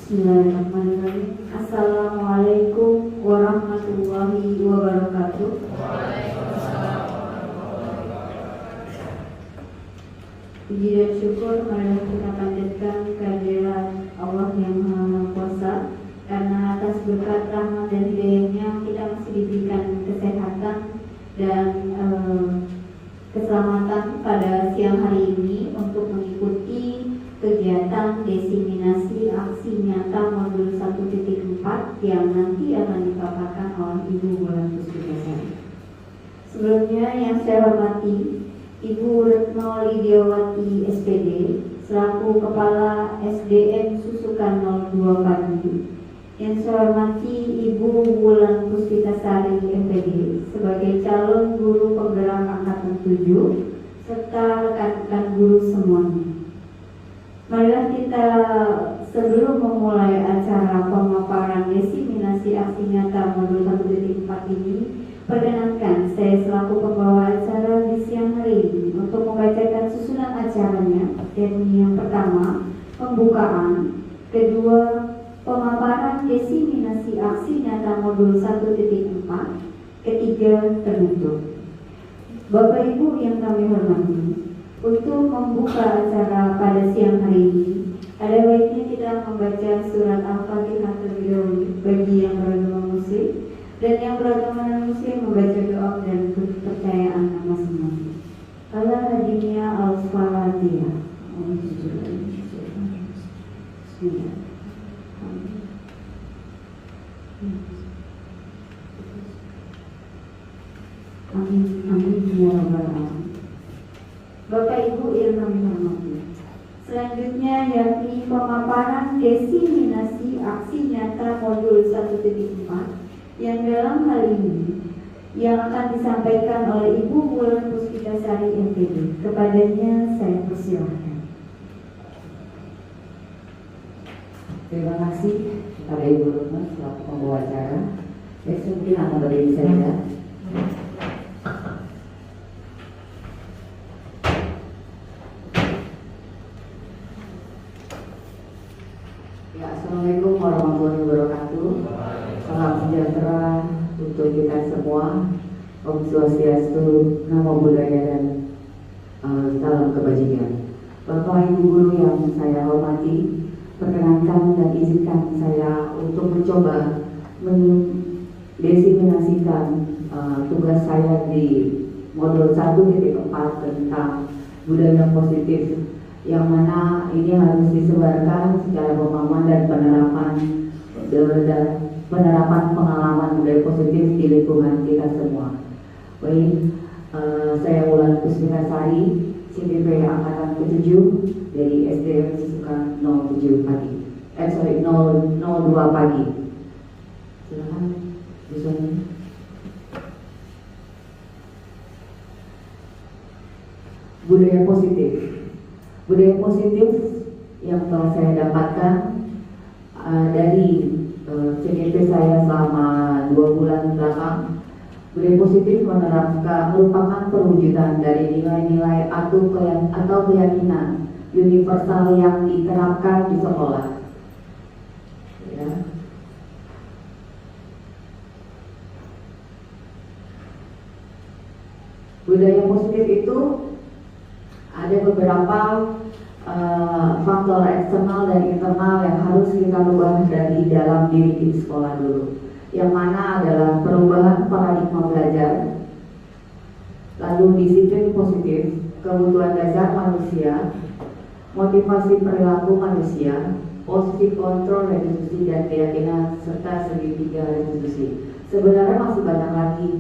Bismillahirrahmanirrahim. Assalamualaikum warahmatullahi wabarakatuh. Puji dan syukur marilah kita panjatkan kehadiran Allah yang Maha Kuasa, karena atas berkat rahmat dan hidayahnya kita masih diberikan kesehatan dan keselamatan pada siang hari ini untuk mengikuti kegiatan diseminasi aksi nyata modul 1.4 yang nanti akan dipaparkan oleh Ibu Wulan Puspitasari. Sebelumnya yang saya hormati Ibu Retno Lidiawati SPD selaku Kepala SDM Susukan 02 Pagi. Yang saya hormati Ibu Wulan Puspitasari MPD sebagai calon guru penggerak angkatan 7 serta rekan-rekan guru semuanya. Marilah kita sebelum memulai acara pemaparan diseminasi aksi nyata modul 1.4 ini, perkenankan saya selaku pembawa acara di siang hari ini untuk membacakan susunan acaranya, yakni yang pertama pembukaan, kedua pemaparan diseminasi aksi nyata modul 1.4, ketiga penutup. Bapak Ibu yang kami hormati, untuk membuka acara pada siang hari ini, ada baiknya kita membaca surat Al-Fatihah terlebih dahulu bagi yang beragama Muslim, dan yang beragama non-Muslim membaca doa dan kepercayaan masing-masing. Allah hadiniya al-Fatihah. Bismillah. Amin, amin ya rabbal alamin. Bapak Ibu yang kami hormati, selanjutnya yakni pemaparan diseminasi aksi nyata modul 1.4 yang dalam hal ini yang akan disampaikan oleh Ibu Wulan Puspitasari MPD. Kepadanya saya persilahkan. Terima kasih kepada Ibu Retno selaku pembawa acara. Mungkin akan berdiri saja. Assalamualaikum warahmatullahi wabarakatuh. Salam sejahtera untuk kita semua. Om Swastiastu, Namo Buddhaya, dan salam kebajikan. Bapak Ibu guru yang saya hormati, perkenankan dan izinkan saya untuk mencoba mendiseminasikan tugas saya di modul 1.4 tentang budaya positif, yang mana ini harus disebarkan secara pemahaman dan penerapan pengalaman budaya positif di lingkungan kita semua. Baik, saya Wulan Puspitasari, CDP angkatan ke-7 dari SDM Susukan 07 Pagi. 02 Pagi. Silakan, visualnya. Budaya positif. Budaya positif yang telah saya dapatkan dari CDP saya selama 2 bulan belakang. Budaya positif merupakan perwujudan dari nilai-nilai atau keyakinan universal yang diterapkan di sekolah. Ya. Budaya positif itu ada beberapa faktor eksternal dan internal yang harus kita ubah dari dalam diri di sekolah dulu. Yang mana adalah perubahan paradigma belajar, lalu disiplin positif, kebutuhan dasar manusia, motivasi perilaku manusia, posisi kontrol restitusi dan keyakinan, serta segitiga restitusi. Sebenarnya masih banyak lagi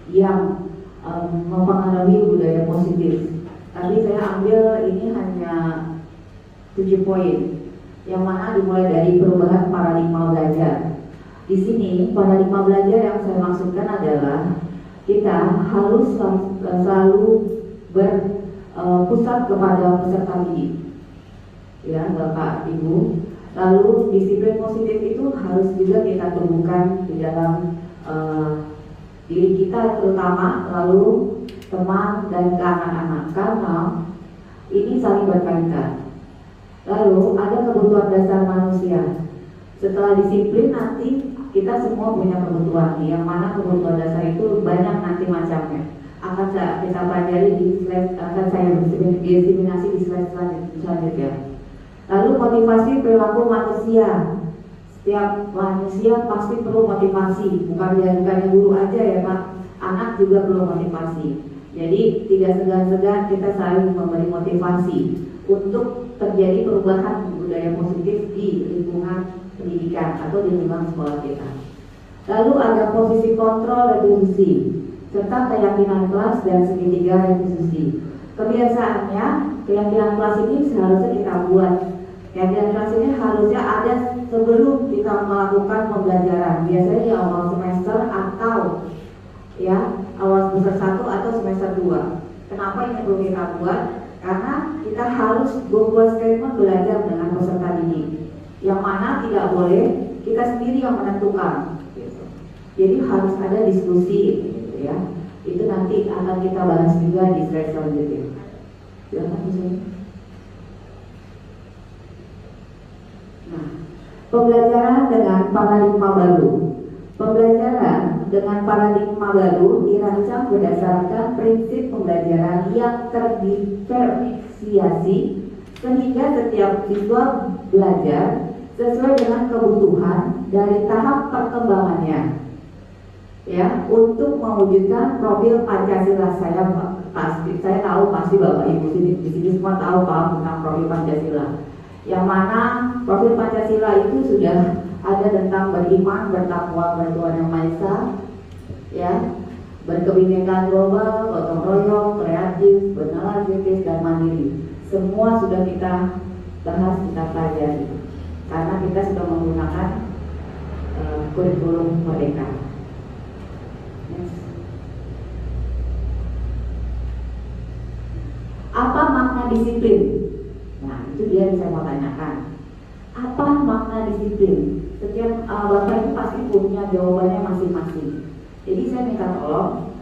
yang mempengaruhi budaya positif, tapi saya ambil ini hanya 7 poin, yang mana dimulai dari perubahan paradigma belajar. Di sini paradigma belajar yang saya maksudkan adalah kita harus selalu berpusat kepada peserta didik, ya Bapak Ibu. Lalu disiplin positif itu harus juga kita tumbuhkan di dalam diri kita terutama, lalu teman dan ke anak-anak, karena ini saling berkaitan. Lalu ada kebutuhan dasar manusia. Setelah disiplin nanti kita semua punya kebutuhan, yang mana kebutuhan dasar itu banyak nanti macamnya. Akan kita pelajari di slide, akan saya diseminasi di slide selanjutnya. Lalu motivasi perilaku manusia. Setiap manusia pasti perlu motivasi, bukan guru aja ya Pak, anak juga perlu motivasi. Jadi tidak segan-segan kita saling memberi motivasi untuk terjadi perubahan budaya positif di lingkungan pendidikan atau di lingkungan sekolah kita. Lalu ada posisi kontrol retribusi serta keyakinan kelas dan segitiga retribusi. Kebiasaannya keyakinan kelas ini seharusnya kita buat. Keyakinan kelas ini harusnya ada sebelum kita melakukan pembelajaran. Biasanya di awal semester atau ya awal semester 1 atau semester 2. Kenapa ini perlu kita buat? Karena kita harus membuat statement belajar dengan peserta didik, yang mana tidak boleh kita sendiri yang menentukan. Jadi harus ada diskusi, gitu ya. Itu nanti akan kita bahas juga di slide selanjutnya. Silakan misalnya. Nah, pembelajaran dengan paradigma baru. Pembelajaran dengan paradigma baru dirancang berdasarkan prinsip pembelajaran yang terdiferensiasi sehingga setiap siswa belajar sesuai dengan kebutuhan dari tahap perkembangannya. Ya, untuk mewujudkan profil Pancasila. Saya tahu pasti Bapak Ibu di sini semua tahu paham tentang profil Pancasila. Yang mana profil Pancasila itu sudah ada tentang beriman, bertakwa, bertuhan yang Maha Esa, ya, berkebinekaan global, gotong royong, kreatif, bernalar kritis dan mandiri. Semua sudah kita bahas, kita pelajari, karena kita sudah menggunakan kurikulum Merdeka. Apa makna disiplin? Nah, itu dia yang saya mau tanyakan. Apa makna disiplin? Setiap Bapak itu pasti punya jawabannya masing-masing. Jadi saya minta tolong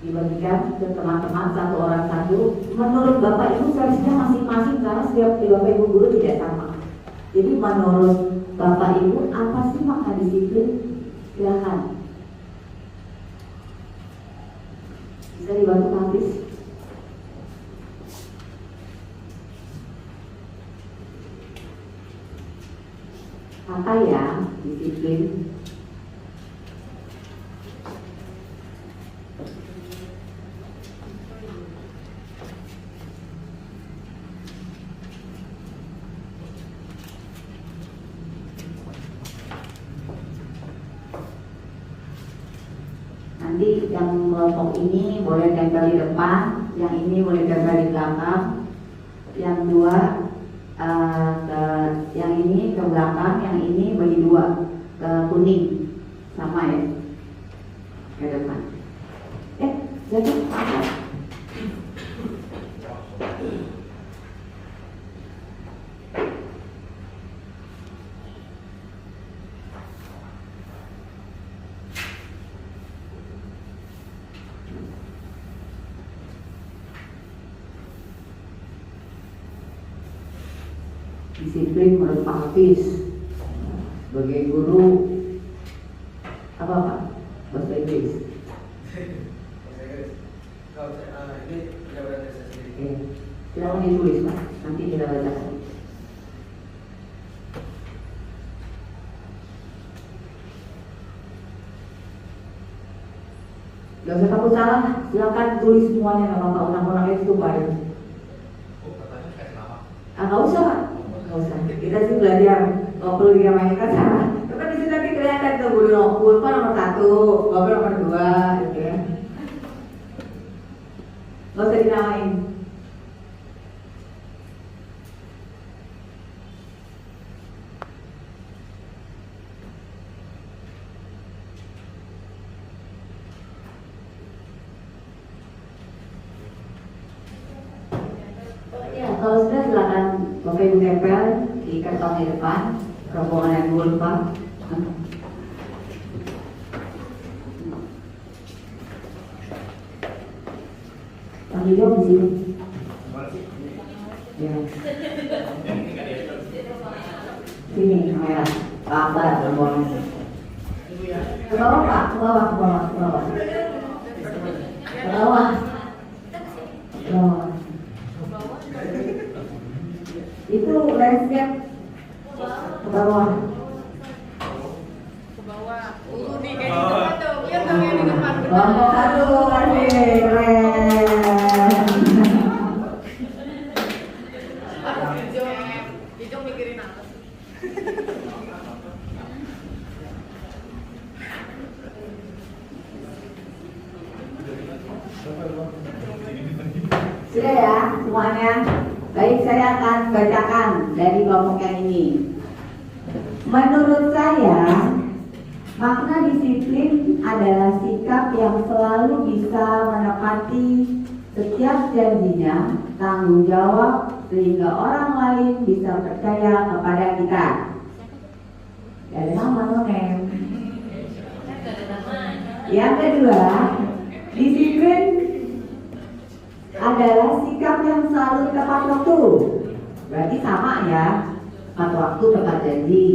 dibagikan ke teman-teman satu orang satu. Menurut Bapak Ibu versinya masing-masing, karena setiap Bapak Ibu guru tidak sama. Jadi menurut Bapak Ibu apa sih makna disiplin? Silakan. Bisa dibantu habis. Apa ya disiplin? Nanti yang kelompok ini boleh tempel di depan, yang ini boleh tempel di belakang, yang dua yang ini ke belakang, yang ini bagi dua ke kuning, sama ya, ke depan. Jadi apa? Disiplin menurut Pak Hafiz sebagai guru apa Pak? Bahasa Inggris. Ini pendapat saya sendiri. Silahkan ditulis Pak, nanti kita baca. Gak usah takut salah, silakan tulis semuanya, nggak apa-apa, undang-undangnya itu Pak. Nggak usah Pak. Kita sih belajar, kalau perlu dinamakan salah. Tapi di situ nanti kelihatan tuh guru Pak nomor 1, Bapak nomor 2, gitu ya. Nggak usah dinamain. Ya, kalau sudah silakan Bapak Ibu tempel di karton di depan, rombongan yang dulu Pak. Pak Hidop di sini. Ya. Sini kamera. Pak Akbar, ngomong. Ibu ya. Ke bawah Pak, ke bawah, ke bawah, ke bawah. Ke bawah. Ke bawah. Itu landscape ke bawah. Di kayak di depan tuh, lihat dong yang di depan. Kelompok satu, kasih keren. Ijo mikirin apa sih? Sudah ya semuanya. Baik, saya akan bacakan dari kelompok yang ini. Menurut saya, makna disiplin adalah sikap yang selalu bisa menepati setiap janjinya, tanggung jawab, sehingga orang lain bisa percaya kepada kita. Gak ada nama nonem. Yang kedua, disiplin adalah sikap yang selalu tepat waktu. Berarti sama ya, tepat waktu, tepat janji.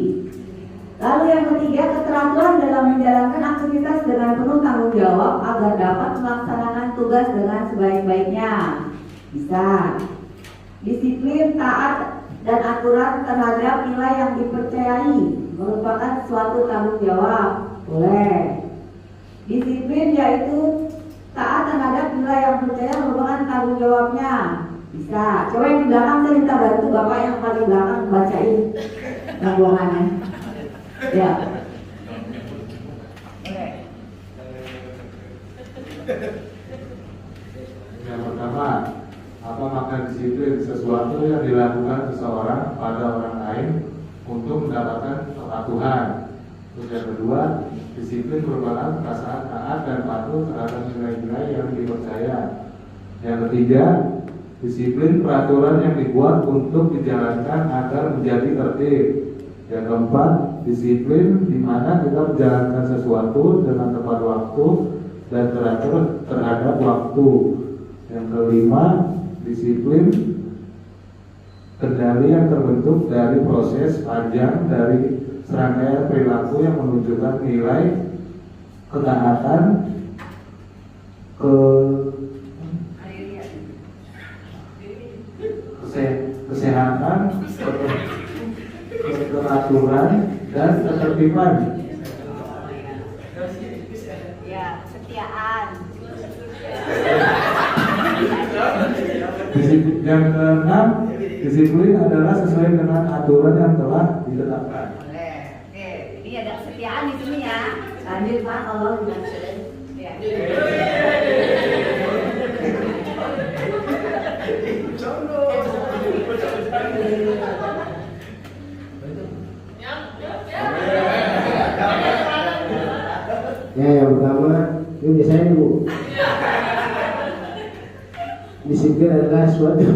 Lalu yang ketiga, keteraturan dalam menjalankan aktivitas dengan penuh tanggung jawab agar dapat melaksanakan tugas dengan sebaik-baiknya. Bisa. Disiplin, taat, dan aturan terhadap nilai yang dipercayai merupakan suatu tanggung jawab. Boleh. Disiplin yaitu taat terhadap nilai yang percaya merupakan tanggung jawabnya. Bisa. Coba yang di belakang saya minta bantu Bapak yang paling belakang bacain rombongannya. Ya. Yang pertama, apa makna disiplin? Sesuatu yang dilakukan seseorang pada orang lain untuk mendapatkan kepatuhan. Terus yang kedua, disiplin merupakan perasaan taat dan patuh terhadap nilai-nilai yang dipercaya. Yang ketiga, disiplin peraturan yang dibuat untuk dijalankan agar menjadi tertib. Yang keempat, disiplin di mana kita menjalankan sesuatu dengan tepat waktu dan teratur terhadap waktu. Yang kelima, disiplin kendali yang terbentuk dari proses panjang dari serangkaian perilaku yang menunjukkan nilai ketaatan, kesehatan, keteraturan, dan ketertiban. Ya, kesetiaan. Yang keenam, disiplin adalah sesuai dengan aturan yang telah ditetapkan. Oke, ini ada kesetiaan di sini ya. Lanjut Pak, kalau Ya. Ya, yang pertama, ini biasanya Bu. Disiplin adalah suatu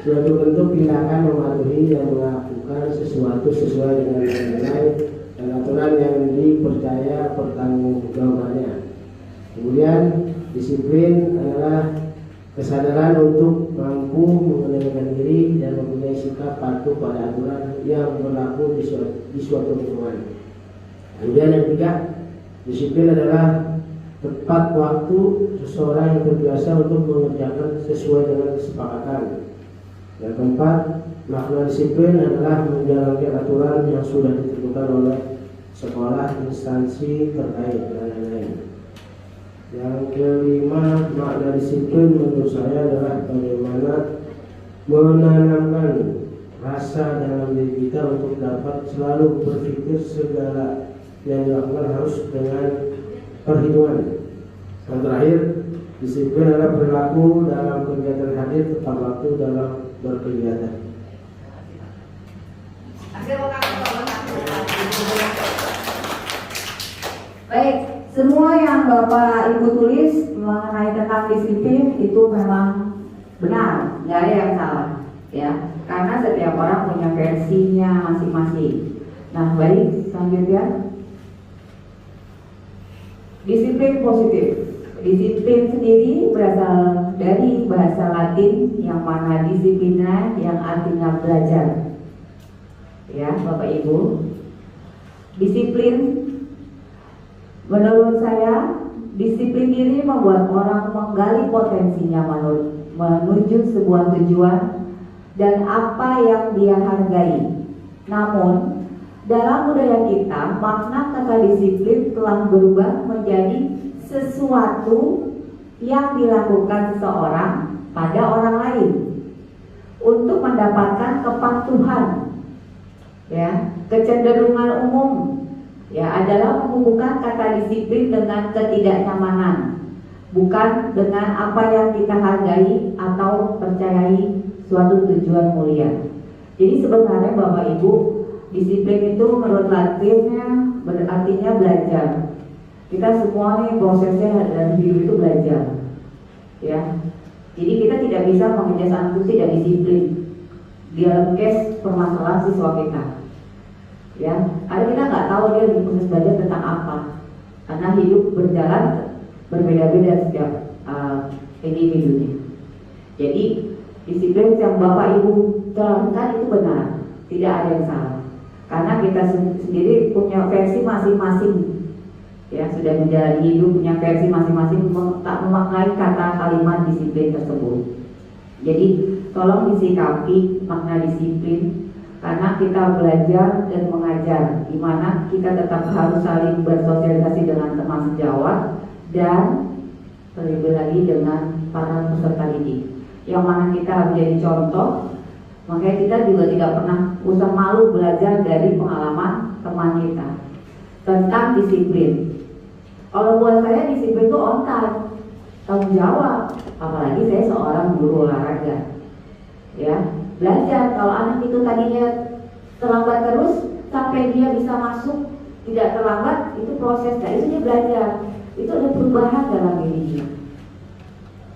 bentuk tindakan mematuhi dan melakukan sesuatu sesuai dengan nilai dan aturan yang dipercaya pertanggungjawabannya. Kemudian disiplin adalah kesadaran untuk mampu mengendalikan diri dan mempunyai sikap patuh pada aturan yang berlaku di suatu lingkungan. Kemudian yang ketiga, disiplin adalah tepat waktu seseorang yang terbiasa untuk mengerjakan sesuai dengan kesepakatan. Yang keempat, makna disiplin adalah menjalankan aturan yang sudah ditentukan oleh sekolah, instansi terkait, dan lain-lain. Yang kelima, makna disiplin menurut saya adalah bagaimana menanamkan rasa dalam diri kita untuk dapat selalu berpikir segala yang dilakukan harus dengan perhitungan. Yang terakhir, disiplin adalah perilaku dalam kegiatan hadir tepat waktu dalam berkegiatan. baik, semua yang Bapak Ibu tulis mengenai tentang disiplin itu memang benar, nggak ada yang salah, ya. Karena setiap orang punya versinya masing-masing. Nah, baik, selanjutnya. Disiplin positif. Disiplin sendiri berasal dari bahasa Latin yang mana disiplina yang artinya belajar. Ya, Bapak Ibu. Disiplin, menurut saya, disiplin diri membuat orang menggali potensinya menuju sebuah tujuan dan apa yang dia hargai. Namun, dalam budaya kita, makna kata disiplin telah berubah menjadi sesuatu yang dilakukan seseorang pada orang lain untuk mendapatkan kepatuhan. Ya, kecenderungan umum ya adalah menghubungkan kata disiplin dengan ketidaknyamanan, bukan dengan apa yang kita hargai atau percayai suatu tujuan mulia. Jadi sebenarnya Bapak Ibu, disiplin itu menurut Latinnya berartinya belajar. Kita semua nih prosesnya dalam hidup itu belajar, ya. Jadi kita tidak bisa mengejar anak itu tidak disiplin di dalam case permasalahan siswa kita, ya. Karena kita nggak tahu dia di proses belajar tentang apa, karena hidup berjalan berbeda-beda setiap individunya. Jadi disiplin yang Bapak Ibu terangkan itu benar, tidak ada yang salah. Karena kita sendiri punya versi masing-masing, ya sudah menjalani hidup punya versi masing-masing tak memaknai kata kalimat disiplin tersebut. Jadi tolong disikapi makna disiplin karena kita belajar dan mengajar, di mana kita tetap harus saling bersosialisasi dengan teman sejawat dan terlebih lagi dengan para peserta didik, yang mana kita menjadi contoh. Makanya kita juga tidak pernah usah malu belajar dari pengalaman teman kita tentang disiplin. Kalau buat saya disiplin itu on time, tanggung jawab. Apalagi saya seorang guru olahraga, ya belajar. Kalau anak itu tadinya terlambat terus sampai dia bisa masuk tidak terlambat, itu proses, itu dia belajar. Itu ada perubahan dalam dirinya,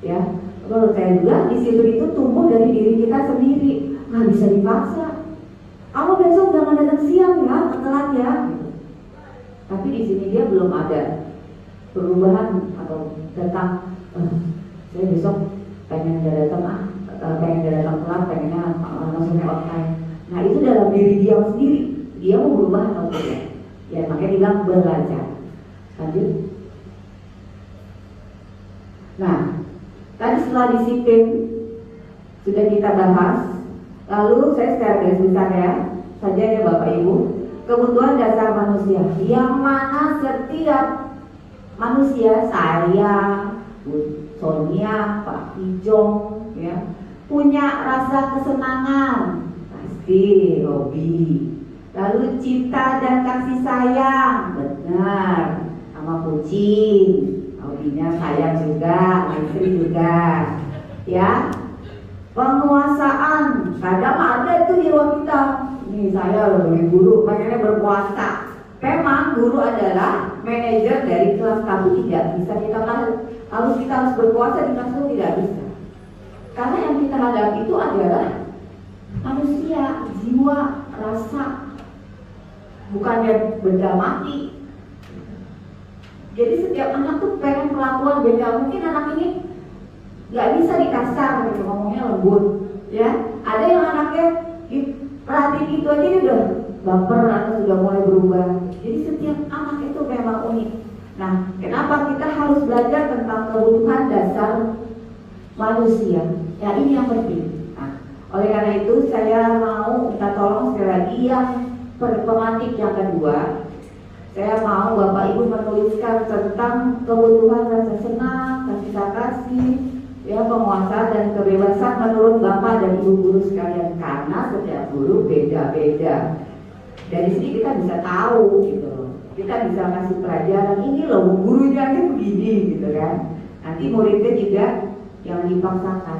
ya. Menurut saya juga disiplin itu tumbuh dari diri kita sendiri. Nggak bisa dipaksa. Kamu besok jangan datang siang ya, telat ya. Tapi di sini dia belum ada perubahan atau tentang saya besok pengen datang telat, pengennya langsung on time. Nah itu dalam diri dia sendiri, dia mau berubah atau tidak? Ya makanya bilang belajar. Lanjut. Nah tadi setelah disiplin sudah kita bahas. Lalu saya secara garis besar saja ya Bapak Ibu, kebutuhan dasar manusia yang mana setiap manusia, saya, Bu Sonia, Pak Kijong, ya punya rasa kesenangan, pasti hobi. Lalu cinta dan kasih sayang, benar, sama kucing, hobinya sayang juga, istri juga, ya. Penguasaan, kadang ada itu jiwa kita. Ini saya sebagai guru pengennya berkuasa. Memang guru adalah manajer dari kelas, tapi tidak bisa kita harus berkuasa di kelas itu tidak bisa. Karena yang kita hadapi itu adalah manusia, jiwa, rasa, bukannya benda mati. Jadi setiap anak tuh pengen perlakuan beda. Mungkin anak ini nggak bisa dikasar gitu, ngomongnya lembut, ya. Ada yang anaknya perhatiin itu aja dia udah baper atau sudah mulai berubah. Jadi setiap anak itu memang unik. Nah, kenapa kita harus belajar tentang kebutuhan dasar manusia? Ya ini yang penting. Nah, oleh karena itu saya mau minta tolong sekali lagi yang pemantik yang kedua. Saya mau Bapak Ibu menuliskan tentang kebutuhan rasa senang, kasih, ya penguasa dan kebebasan menurut Bapak dan Ibu guru sekalian, karena setiap guru beda-beda. Dari sini kita bisa tahu gitu, kita bisa kasih pelajaran ini loh, gurunya aja begini gitu kan. Nanti muridnya juga yang dipaksakan,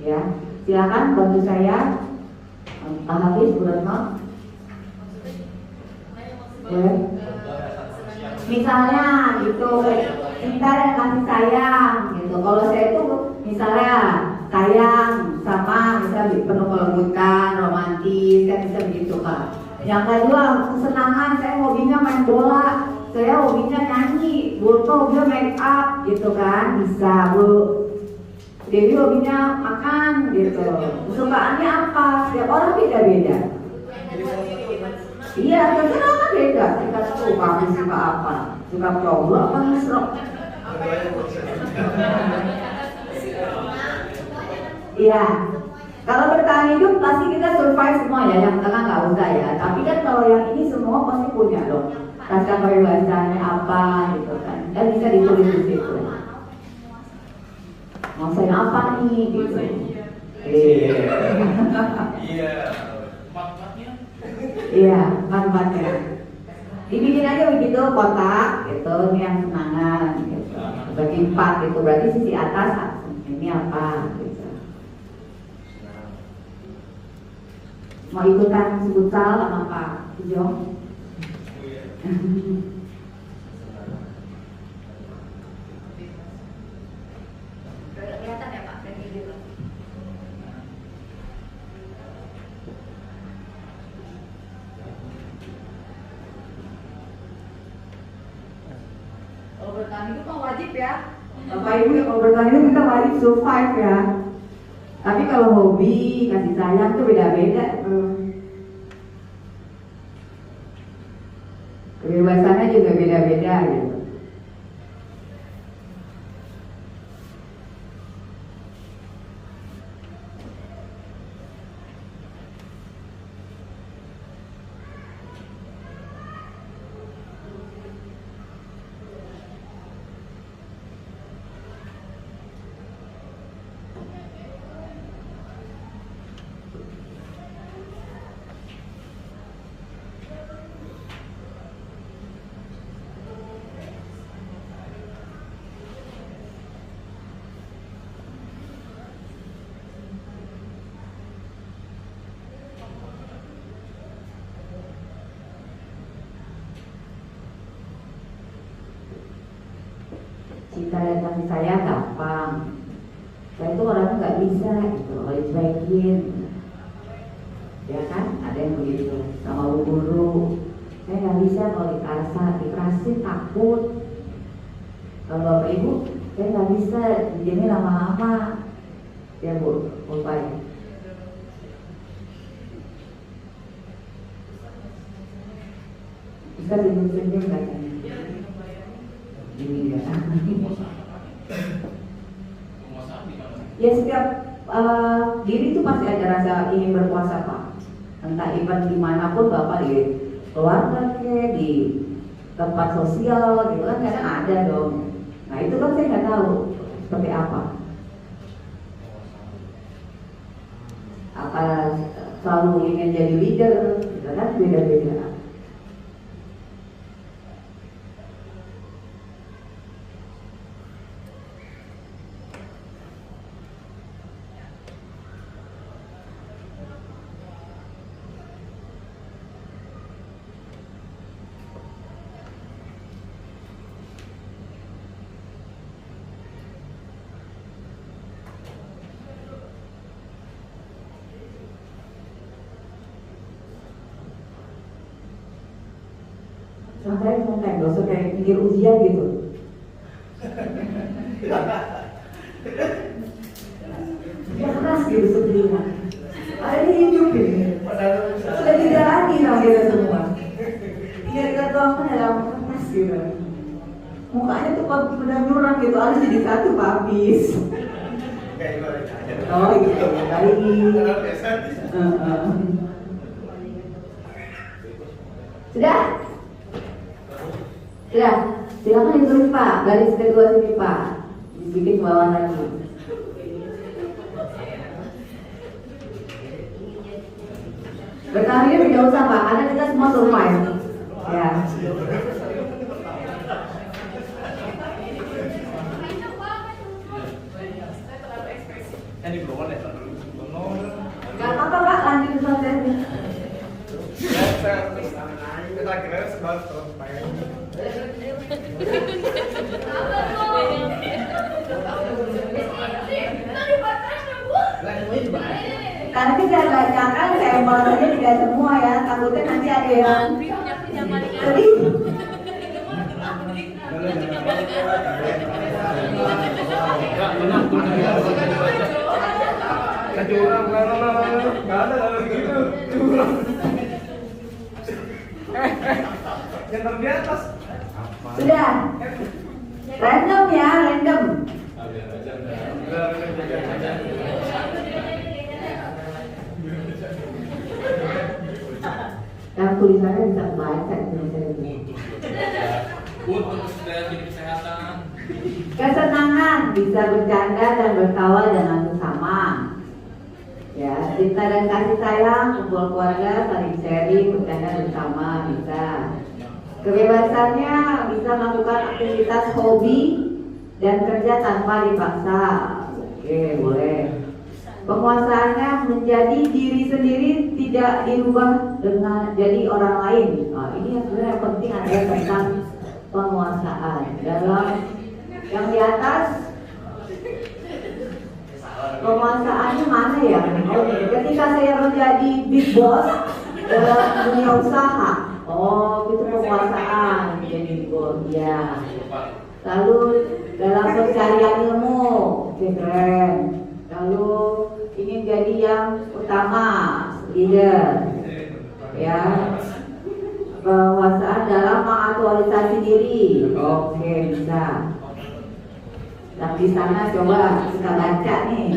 ya. Silakan bantu saya, Pak Hafiz, Bu Retno. Ya. Misalnya gitu, cinta dan kasih sayang gitu. Kalau saya itu misalnya sayang sama misalnya penuh kelembutan, romantis, kan bisa begitu Kak. Yang kedua kesenangan, saya hobinya main bola, saya hobinya nyanyi, Bu hobinya make up gitu kan, bisa Bu. Dewi hobinya makan gitu. Kesukaannya apa? Setiap orang beda-beda. Iya, terserah kan beda. Kita suka habis suka apa? Suka coba apa mesra? Iya. Kalau bertahan hidup pasti kita survive semua ya. Yang tengah nggak usah ya. Tapi kan kalau yang ini semua pasti punya dong. Rasa kebebasannya apa gitu kan? Kan bisa ditulis di situ. Mau saya apa nih gitu? Iya. Empat-empatnya. Iya, manfaatnya. Dibikin aja begitu kotak, gitu. Ini yang senangan, gitu. Bagi 4 gitu. Berarti sisi atas ini apa? Gitu. Mau ikutan sebutal sama Pak Jong? Kelihatan ya Pak dari video. Kalau bertahan hidup kan wajib ya. Bapak Ibu kalau bertahan hidup kita wajib survive ya. Tapi kalau hobi, kasih sayang tuh beda-beda. Kebebasannya juga beda-beda gitu. Cinta dan kasih sayang gampang. Saya itu orangnya nggak bisa gitu, kalau dicuekin. Ya kan, ada yang begitu sama bu guru. Saya nggak bisa kalau dikasih takut. Kalau bapak ibu, saya nggak bisa dijadiin lama-lama. Ya bu, bapak. Bisa senyum-senyum katanya. Ini dia. Ya setiap diri itu pasti ada rasa ingin berkuasa Pak. Entah event dimanapun Bapak di keluarga ke, di tempat sosial gitu kan kadang ada dong. Nah itu kan saya nggak tahu seperti apa. Apa selalu ingin jadi leader, gitu kan beda-beda. Saya mau kayak dosa kayak pikir ujian gitu. Ya keras gitu sebenarnya. Ada ini hidup ini. Sudah dijalani sama kita semua. Kita tuangkan dalam kertas gitu. Mukanya tuh benar nyurang gitu. Harus jadi satu habis. Oh gitu. Sudah? Sudah, silakan ditulis Pak, garis kedua sini Pak, dibikin bawah lagi. Bertahan hidup tidak usah Pak, karena kita semua survive. Ya. Ini belum ada. Gak apa-apa Pak, lanjut saja. Kita kira sebab Karena kita bacakan sampel saja tidak semua ya, takutnya nanti ada yang sedih. curang, nggak ada gitu, curang. Center di atas. Sudah. Random ya, random. Yang tulisannya bisa baca tulisannya. Untuk kesehatan. Kesenangan bisa bercanda dan bertawa dengan sesama. Ya, cinta dan kasih sayang, kumpul keluarga, saling sharing, bercanda bersama bisa. Kebebasannya bisa melakukan aktivitas hobi dan kerja tanpa dipaksa. Oke, boleh. Penguasaannya menjadi diri sendiri, tidak dirubah dengan jadi orang lain. Nah, ini yang sebenarnya penting adalah tentang penguasaan. Dalam yang di atas, penguasaannya mana ya? Oh, ketika saya menjadi big boss dalam dunia usaha, oh itu penguasaan menjadi big boss ya. Lalu dalam pencarian ilmu, oke, keren. Lalu ini jadi yang utama, leader, ya. Penguasaan dalam mengaktualisasi diri, oke, bisa. Nah, di sana coba kita baca nih.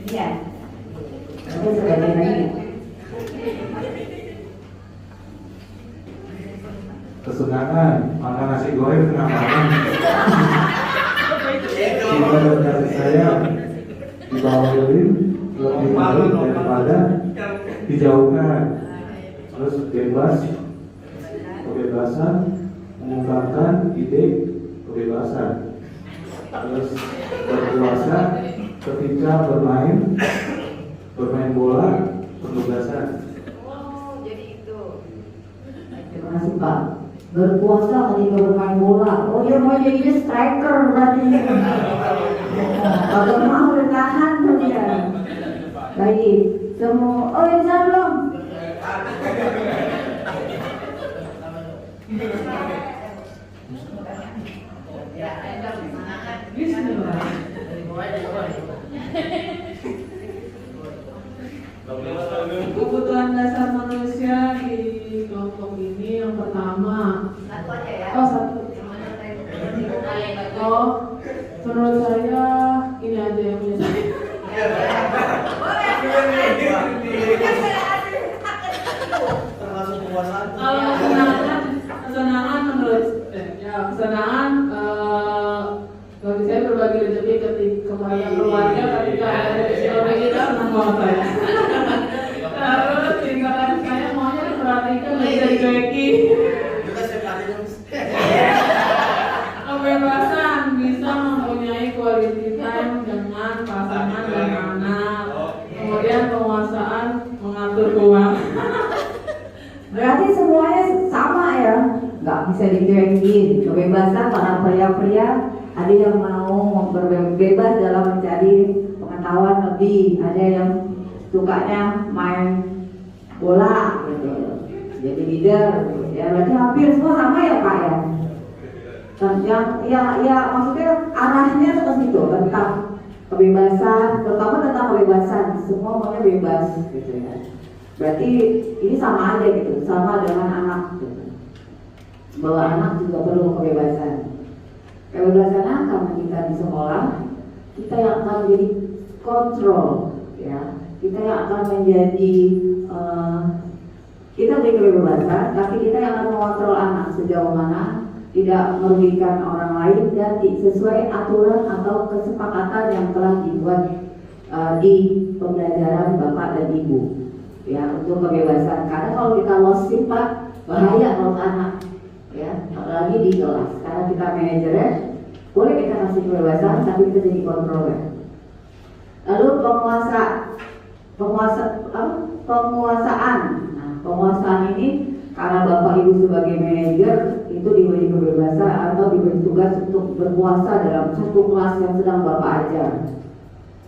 Iya. Itu sudah lagi. Kesenangan makan nasi goreng tengah malam. Cinta dan kasih sayang dibawelin lebih baik daripada dijauhkan. Terus bebas, kebebasan mengembangkan ide kebebasan. Terus berkuasa ketika bermain bola penugasan. Oh, jadi itu. Terima kasih Pak. Berpuasa ketika bermain bola. Oh dia mau jadi striker berarti. Kalau mau bertahan dia. Baik. Semua. Oh insya belum. Kebutuhan dasar manusia di kelompok ini yang pertama. Satu aja ya. Oh satu. Oh, menurut saya ini aja yang punya saya. Termasuk penguasaan. Kalau kesenangan menurut kesenangan bagi saya berbagi rezeki kepada keluarga ketika ada seorang kita senang banget saya. Terus tingkatan saya maunya diperhatikan dan bisa dicuekin. Kita sepatin. Kebebasan bisa mempunyai quality time dengan pasangan dan anak. Kemudian penguasaan mengatur keuangan. Berarti semuanya sama ya, nggak bisa dicuekin. Kebebasan para pria-pria, ada yang mau berbebas dalam mencari pengetahuan lebih, ada yang sukanya main bola gitu, jadi leader. Ya berarti hampir semua sama ya Pak ya. Ya maksudnya arahnya seperti itu tentang kebebasan, terutama tentang kebebasan. Semua maunya bebas gitu ya. Berarti ini sama aja gitu, sama dengan anak gitu. Bahwa anak juga perlu kebebasan. Kebebasannya karena kita di sekolah, kita yang akan menjadi kontrol, ya. Kita yang akan menjadi kita beri kebebasan, tapi kita yang akan mengontrol anak sejauh mana tidak merugikan orang lain dan sesuai aturan atau kesepakatan yang telah dibuat di pembelajaran Bapak dan Ibu. Ya, untuk kebebasan. Karena kalau kita lost sifat, bahaya kalau anak, ya, apalagi di kelas. Karena kita manajernya, boleh kita kasih kebebasan, tapi kita jadi kontroler. Lalu penguasaan. Nah, penguasaan ini karena Bapak Ibu sebagai manajer itu diberi kebebasan atau diberi tugas untuk berkuasa dalam satu kelas yang sedang Bapak ajar.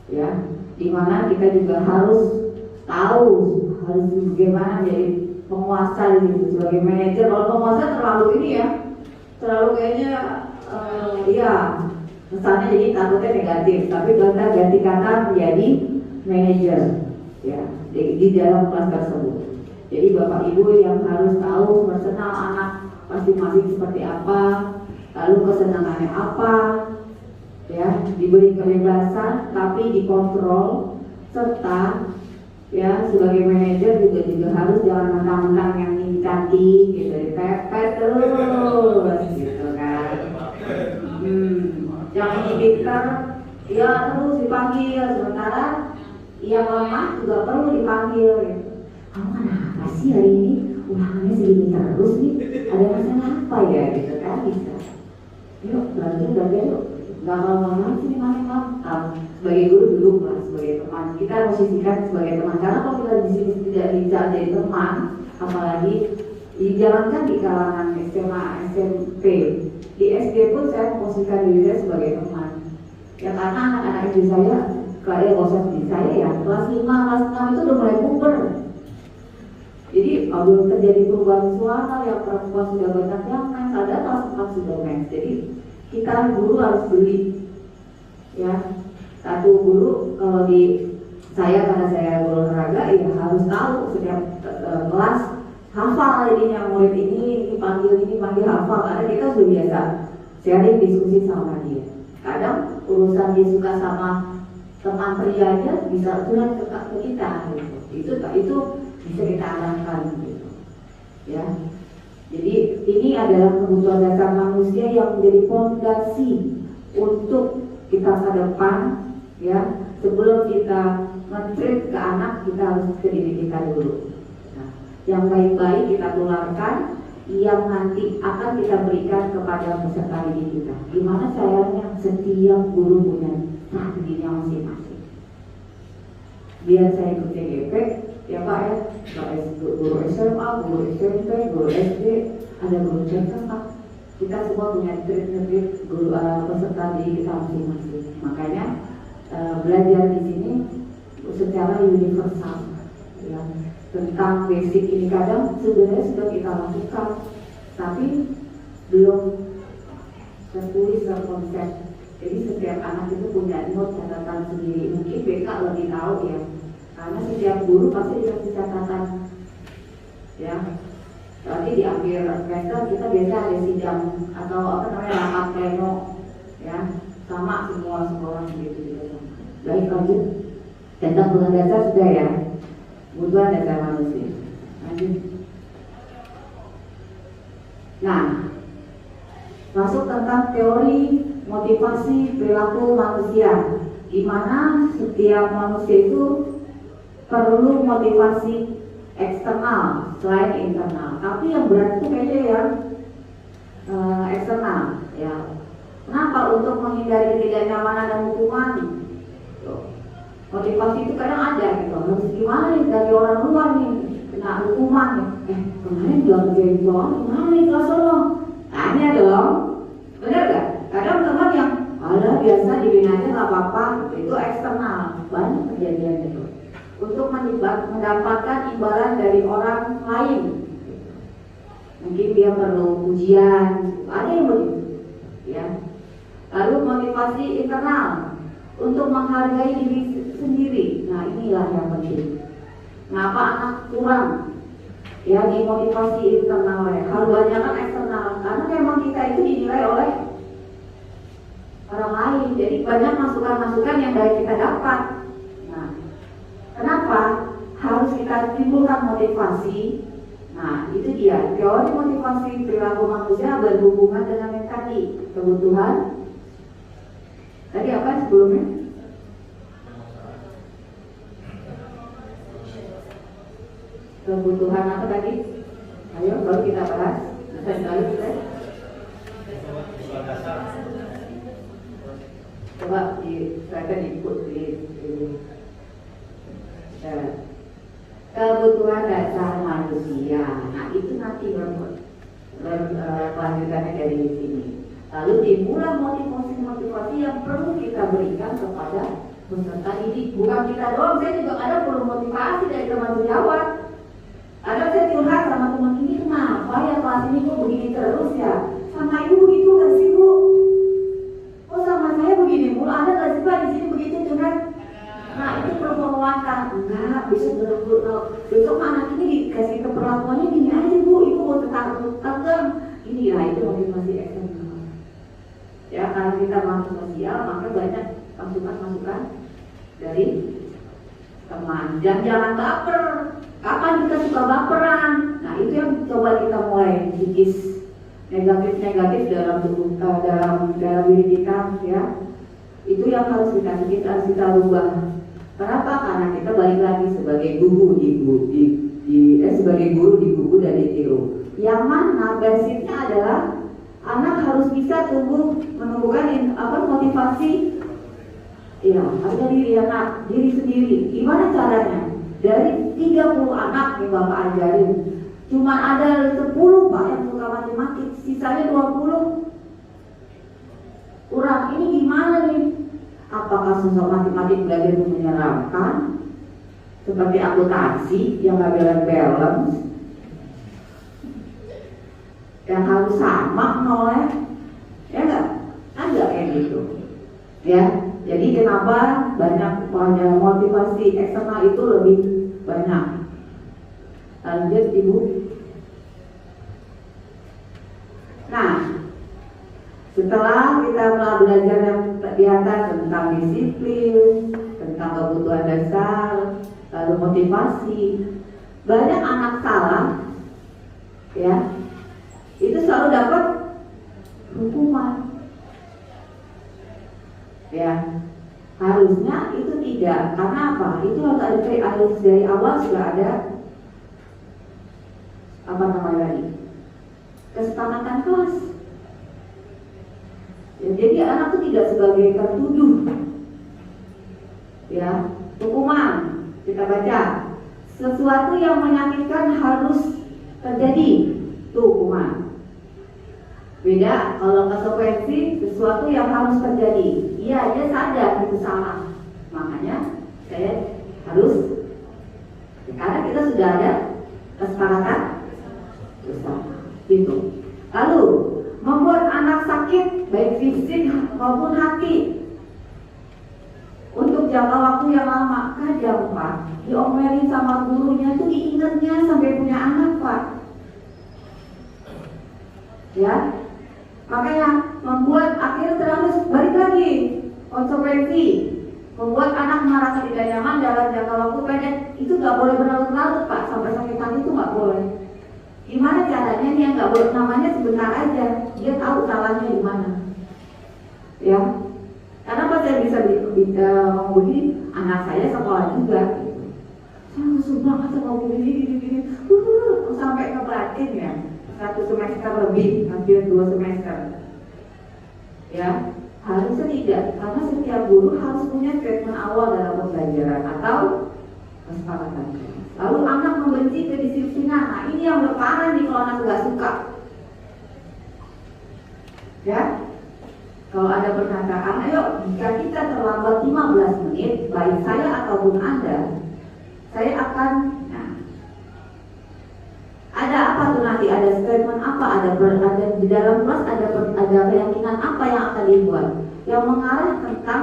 Ya, dimana kita juga harus tahu harus bagaimana menjadi penguasa gitu sebagai manajer. Kalau penguasa terlalu ini ya, terlalu kayaknya ya kesannya jadi takutnya negatif. Tapi kita ganti kata menjadi manajer. ya di dalam kelas tersebut. Jadi Bapak Ibu yang harus tahu personal anak masing-masing seperti apa, lalu kesenangannya apa, ya diberi kebebasan tapi dikontrol, serta ya sebagai manajer juga harus jangan mentang-mentang yang ini cantik gitu, dipepet terus gitu kan. Yang ini pintar ya terus dipanggil, sementara yang lemah juga perlu dipanggil gitu. Kamu kenapa sih hari ini ulangannya segini terus nih, ada masalah apa ya gitu kan. Bisa yuk belajar yuk, nggak lama-lama sih malam sebagai guru duduk lah sebagai teman, kita posisikan sebagai teman, karena kalau kita di sini tidak bisa jadi teman, apalagi dijalankan di kalangan SMA, SMP, di SD pun saya posisikan diri saya sebagai teman ya, karena anak-anak SD saya kayak proses di saya ya kelas 5, kelas 6 itu udah mulai puber. Jadi belum terjadi perubahan suara, yang perempuan sudah banyak yang mens, ada kelas 4 sudah mens. Jadi kita guru harus beli ya, satu guru kalau di saya karena saya guru olahraga ya harus tahu setiap kelas hafal jadinya murid ini panggil hafal, karena kita sudah biasa sharing diskusi sama dia. Kadang urusan dia suka sama teman pria aja bisa curhat ke kita gitu. Itu bisa kita arahkan gitu ya. Jadi ini adalah kebutuhan dasar manusia yang menjadi fondasi untuk kita ke depan ya. Sebelum kita men-treat ke anak, kita harus ke diri kita dulu. Nah, yang baik-baik kita tularkan, yang nanti akan kita berikan kepada peserta didik kita. Gimana caranya setiap guru punya strateginya masing-masing. Biar saya ikut TGP ya Pak ya, guru SMA, guru SMP, guru SD, ada guru TK Pak. Kita semua punya trik-trik guru peserta didik kita masing-masing. Makanya belajar di sini secara universal ya, tentang basic ini kadang sebenarnya sudah kita lakukan, tapi belum tertulis dalam konsep. Jadi setiap anak itu punya note catatan sendiri. Mungkin BK lebih tahu ya, karena setiap guru pasti dikasih catatan ya. Nanti di akhir semester kita biasa ada sidang atau rapat pleno ya, sama semua sekolah gitu. Baik, lanjut. Tentang kebutuhan dasar sudah ya, kebutuhan dasar manusia. Lanjut. Nah, masuk tentang teori motivasi perilaku manusia, di mana setiap manusia itu perlu motivasi eksternal selain internal. Tapi yang berat itu kayaknya yang eksternal ya. Kenapa? Untuk menghindari ketidaknyamanan dan hukuman. Motivasi itu kadang ada gitu, harus gimana nih dari orang luar nih kena hukuman nih. Kemarin bilang kerjain soal gimana nih kelas lo? Tanya dong, benar gak? Kadang teman yang ada biasa dibina aja nggak apa-apa, itu eksternal, banyak kejadian itu. Untuk mendapatkan imbalan dari orang lain, mungkin dia perlu ujian, ada yang begitu, ya. Lalu motivasi internal untuk menghargai diri sendiri. Nah inilah yang penting. Kenapa anak kurang ya di motivasi internal ya? Hal banyak kan eksternal, karena memang kita itu dinilai oleh orang lain. Jadi banyak masukan-masukan yang dari kita dapat. Nah, kenapa harus kita timbulkan motivasi? Nah itu dia teori motivasi perilaku manusia berhubungan dengan yang tadi, kebutuhan. Tadi apa sebelumnya? Kebutuhan apa tadi? Ayo baru kita bahas. Bisa sekali kita. Coba saya ikut di kebutuhan dasar manusia. Nah itu nanti berkelanjutannya dari sini. Lalu dimulai motivasi yang perlu kita berikan kepada peserta didik. Bukan kita doang, saya juga ada perlu motivasi dari teman sejawat. Ada saya curhat sama teman ini, kenapa ya kelas ini kok begini terus ya? Sama ibu begitu gak sih bu? Oh sama saya begini mulu, ada gak sih pak di sini begitu curhat? Nah itu perlu penguatan. enggak, besok anak ini dikasih keperlakuannya gini aja bu, ibu mau tegang ini lah, itu motivasi eksternal. Ya, karena kita masuk sosial, maka banyak masukan-masukan dari teman. Dan jangan baper. Kapan kita suka baperan? Nah, itu yang coba kita mulai kikis negatif dalam diri kita, ya. Itu yang harus kita rubah. Kenapa? Karena kita balik lagi sebagai guru sebagai guru di buku dan ditiru. Yang mana basicnya adalah anak harus bisa menumbuhkan motivasi. Ya, harga diri anak, diri sendiri. Gimana caranya? Dari 30 anak yang Bapak ajarin, cuma ada 10 Pak yang suka matematik, sisanya 20 kurang. Ini gimana nih? Apakah sosok matematik belajar itu menyeramkan? Seperti akuntansi yang gak balance, yang harus sama nolnya, ya nggak? Ada kayak gitu, ya. Jadi kenapa banyak motivasi eksternal itu lebih banyak? Lanjut Ibu. Nah, setelah kita belajar yang di atas tentang disiplin, tentang kebutuhan dasar, lalu motivasi, banyak anak salah, ya, itu selalu dapat hukuman. Ya, harusnya itu tidak. Karena apa? Itu harus dari awal sudah ada kesepakatan kelas. Ya, jadi anak itu tidak sebagai tertuduh. Ya, hukuman kita baca sesuatu yang menyakitkan harus terjadi, itu hukuman. Beda kalau konsekuensi sesuatu yang harus terjadi. Iya, dia sadar itu salah. Makanya saya harus, karena kita sudah ada kesepakatan bersama. Gitu. Lalu membuat anak sakit baik fisik maupun hati untuk jangka waktu yang lama. Kadang Pak, diomelin sama gurunya tuh diingatnya sampai punya anak Pak. Ya. Makanya membuat akhirnya terus balik lagi konsekuensi, membuat anak merasa tidak nyaman dalam jangka waktu pendek. Itu nggak boleh berlarut-larut Pak, sampai sakit hati itu nggak boleh. Gimana caranya? Dia nggak boleh, namanya sebentar aja, dia tahu salahnya di mana. Ya, karena pas saya bisa ngomong begini, anak saya sekolah juga. Saya langsung banget sama begini, sampai ke Batin ya. 1 semester lebih, hampir 2 semester. Ya, harusnya tidak, karena setiap guru harus punya statement awal dalam pembelajaran atau kesepakatan. Lalu anak membenci kedisiplinan. Nah, ini yang udah parah nih kalau anak nggak suka. Ya, kalau ada perkataan, ayo jika kita terlambat 15 menit, baik saya ataupun Anda, saya akan. Ada apa tuh nanti? Ada statement apa? Ada di dalam kelas ada keyakinan apa yang akan dibuat? Yang mengarah tentang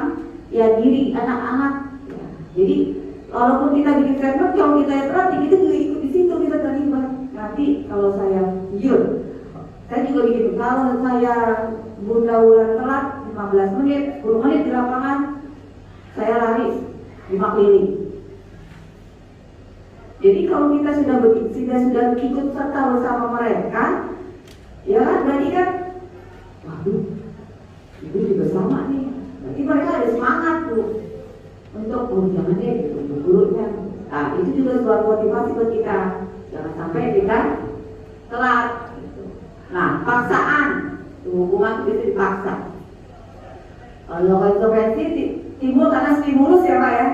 ya diri anak-anak. Ya. Jadi walaupun kita bikin statement, kalau kita telat, kita juga ikut di situ, kita terlibat. Nanti kalau saya saya juga begitu. Kalau saya Bunda Wulan telat 15 menit, 10 menit di lapangan, saya lari 5 keliling. Jadi kalau kita sudah ikut serta bersama mereka, ya kan, berarti kan, waduh, itu juga sama nih. Berarti mereka ada semangat tuh untuk jangan deh gitu, gurunya. Nah, itu juga suatu motivasi buat kita. Jangan sampai kita telat. Gitu. Nah, paksaan, hubungan itu dipaksa. Kalau konsekuensi timbul karena stimulus ya Pak ya,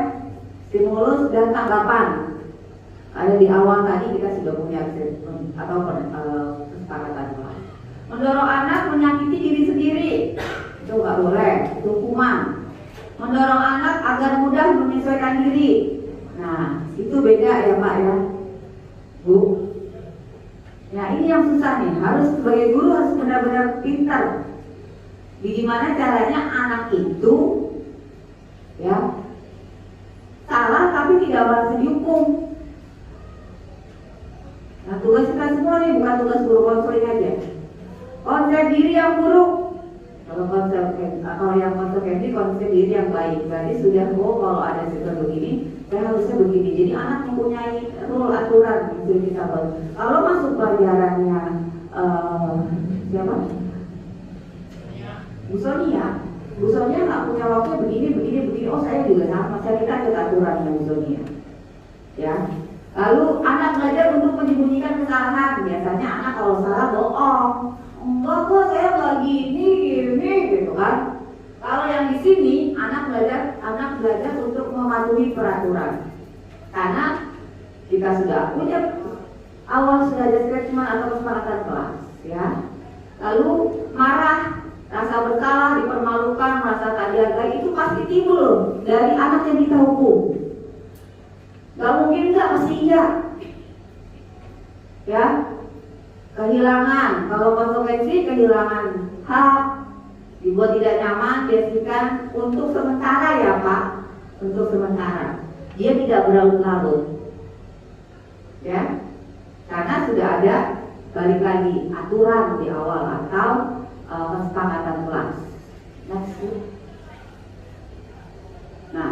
stimulus dan tanggapan. Ada di awal tadi kita sudah punya atau kesepakatan. Mendorong anak menyakiti diri sendiri, itu nggak boleh, itu hukuman. Mendorong anak agar mudah menyesuaikan diri. Nah, itu beda ya Pak ya, Bu. Nah, ini yang susah nih. Harus sebagai guru harus benar-benar pintar. Gimana caranya anak itu ya salah tapi tidak langsung dihukum. Nah, tugas kita semua nih bukan tugas guru konseling aja. Konsep diri yang buruk. Kalau yang konsekuensi konsep diri yang baik. Berarti sudah kalau ada sistem begini, saya harusnya begini. Jadi anak mempunyai rule aturan yang kita buat. Kalau masuk pelajarannya siapa? Bu Sonia nggak punya waktu begini. Oh saya juga sama. Saya kita ada aturan dengan Bu Sonia. Ya. Lalu anak belajar untuk menyembunyikan kesalahan. Biasanya anak kalau salah bohong. Enggak kok saya nggak gini gitu kan. Kalau yang di sini anak belajar untuk mematuhi peraturan. Karena kita sudah punya awal sudah ada statement atau kesepakatan kelas, ya. Lalu marah, rasa bersalah, dipermalukan, merasa tak dihargai itu pasti timbul dari anak yang kita hukum. Gak mungkin nggak, pasti iya, ya. Kehilangan, kalau konsekuensi kehilangan hak, dibuat tidak nyaman, dihasilkan untuk sementara ya Pak, untuk sementara. Dia tidak berlarut-larut, ya, karena sudah ada balik lagi aturan di awal atau kesepakatan kelas. Next. Nah,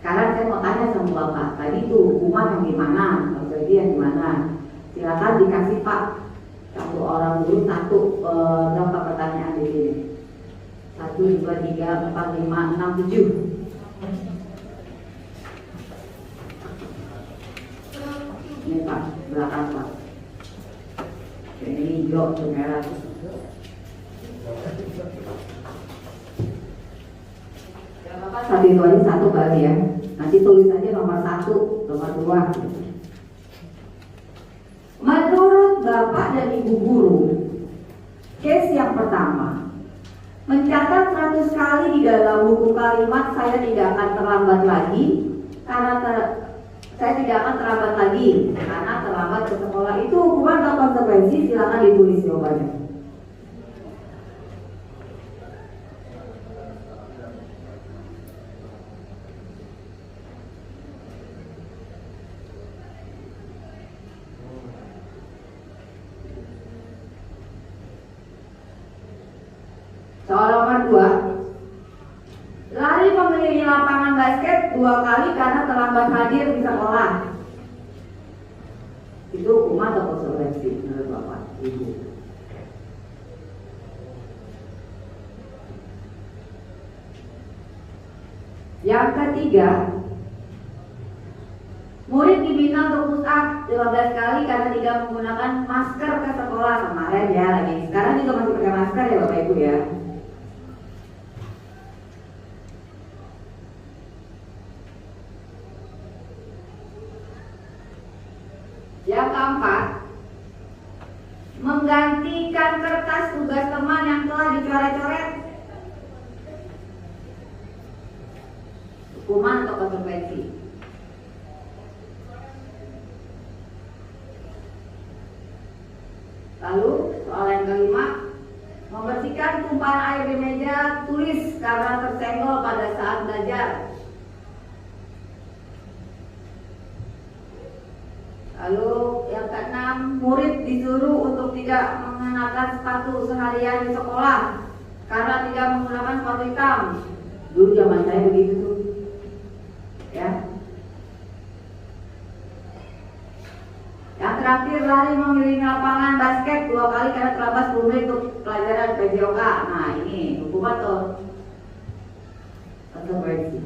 sekarang saya mau tanya sama Bapak, tadi tuh hukuman yang gimana, konsekuensi yang gimana? Silakan dikasih Pak. Satu orang dulu berapa pertanyaan di sini? 1, 2, 3, 4, 5, 6, 7. Ini Pak, belakang Pak. Ini hijau, itu merah. Ya Bapak, satu itu aja satu kali ya. Nanti tulis aja nomor 1, nomor 2. Menurut Bapak dan Ibu guru, case yang pertama, mencatat 100 kali di dalam buku kalimat saya tidak akan terlambat lagi saya tidak akan terlambat lagi karena terlambat ke sekolah, itu hukuman atau konsekuensi? Silakan ditulis jawabannya. Soal nomor 2, lari mengelilingi lapangan basket 2 kali karena terlambat hadir di sekolah. Itu hukuman atau konsekuensi menurut Bapak, Ibu? Yang ketiga, murid dibina untuk push up 15 kali karena tidak menggunakan masker ke sekolah. Kemarin ya lagi, sekarang juga masih pakai masker ya Bapak Ibu ya. Yang keempat, menggantikan kertas tugas teman yang telah dicoret-coret. Hukuman atau konsekuensi? Lalu soal yang kelima, membersihkan tumpahan air di meja tulis karena tersenggol pada saat belajar. Lalu yang keenam, murid disuruh untuk tidak mengenakan sepatu seharian di sekolah karena tidak menggunakan sepatu hitam. Dulu zaman saya begitu tuh, ya. Yang terakhir, lari mengelilingi lapangan basket 2 kali karena terlambat 10 menit untuk pelajaran PJOK. Nah ini hukuman atau konsekuensi?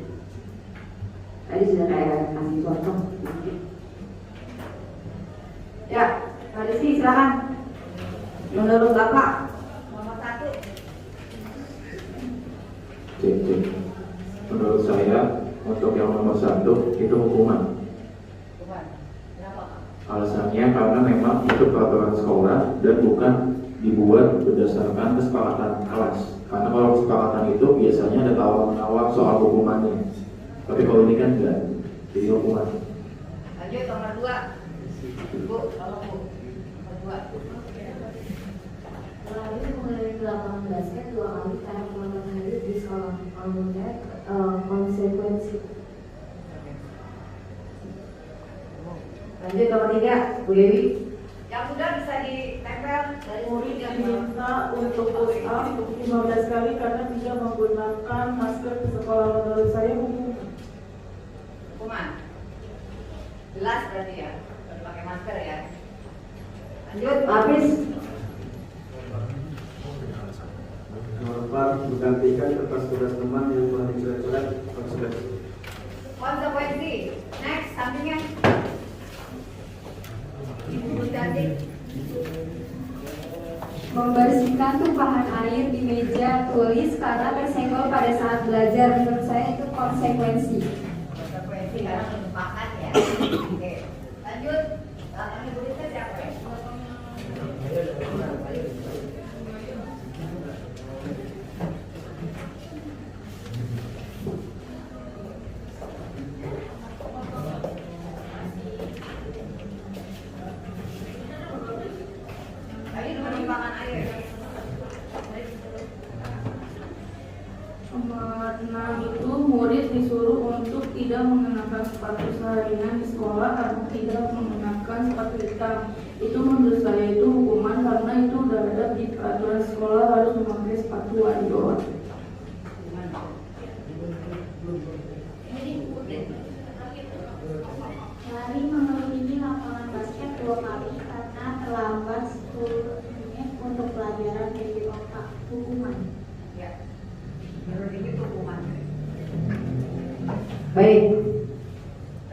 Tadi sudah saya kasih contoh. Ya, Pak Desi silakan. Menurut Bapak, nomor 1. Cek. Menurut saya, untuk yang nomor 1 itu hukuman. Kenapa? Alasannya karena memang itu peraturan sekolah dan bukan dibuat berdasarkan kesepakatan kelas. Karena kalau kesepakatan itu biasanya ada tawar-menawar soal hukumannya. Tapi kalau ini kan enggak, jadi hukuman. Lanjut nomor 2. Bu, kalau Bu, nomor 2. Lari mengelilingi lapangan basket 2 kali karena terlambat hadir di sekolah. Kalau menurut saya konsekuensi. Lanjut nomor 3, Bu Dewi. Yang sudah bisa ditempel dari murid yang Diminta untuk push up 15 kali karena tidak menggunakan masker di sekolah. Menurut saya hukuman. Jelas berarti ya, harus pakai masker ya. Lanjut, habis. Nomor 4, menggantikan kertas tugas teman yang telah dicoret-coret konsekuensi. Konsekuensi. Next, sampingnya. Ibu cantik. Membersihkan tumpahan air di meja tulis karena tersenggol pada saat belajar. Menurut saya itu konsekuensi. Konsekuensi karena menumpahkan ya. Oke, lanjut. Ini tulisnya siapa ya? Tadi menumpahkan air. nomor 6 itu murid disuruh untuk tidak mengenakan sepatu seharian di sekolah karena tidak mengenakan sepatu hitam. Itu menurut saya itu hukuman karena itu udah ada di peraturan sekolah harus memakai sepatu warrior. Lari mengelilingi lapangan basket 2 kali karena terlambat 10 menit untuk pelajaran PPOK. Hukuman. Ya. Menurut itu hukuman. Baik.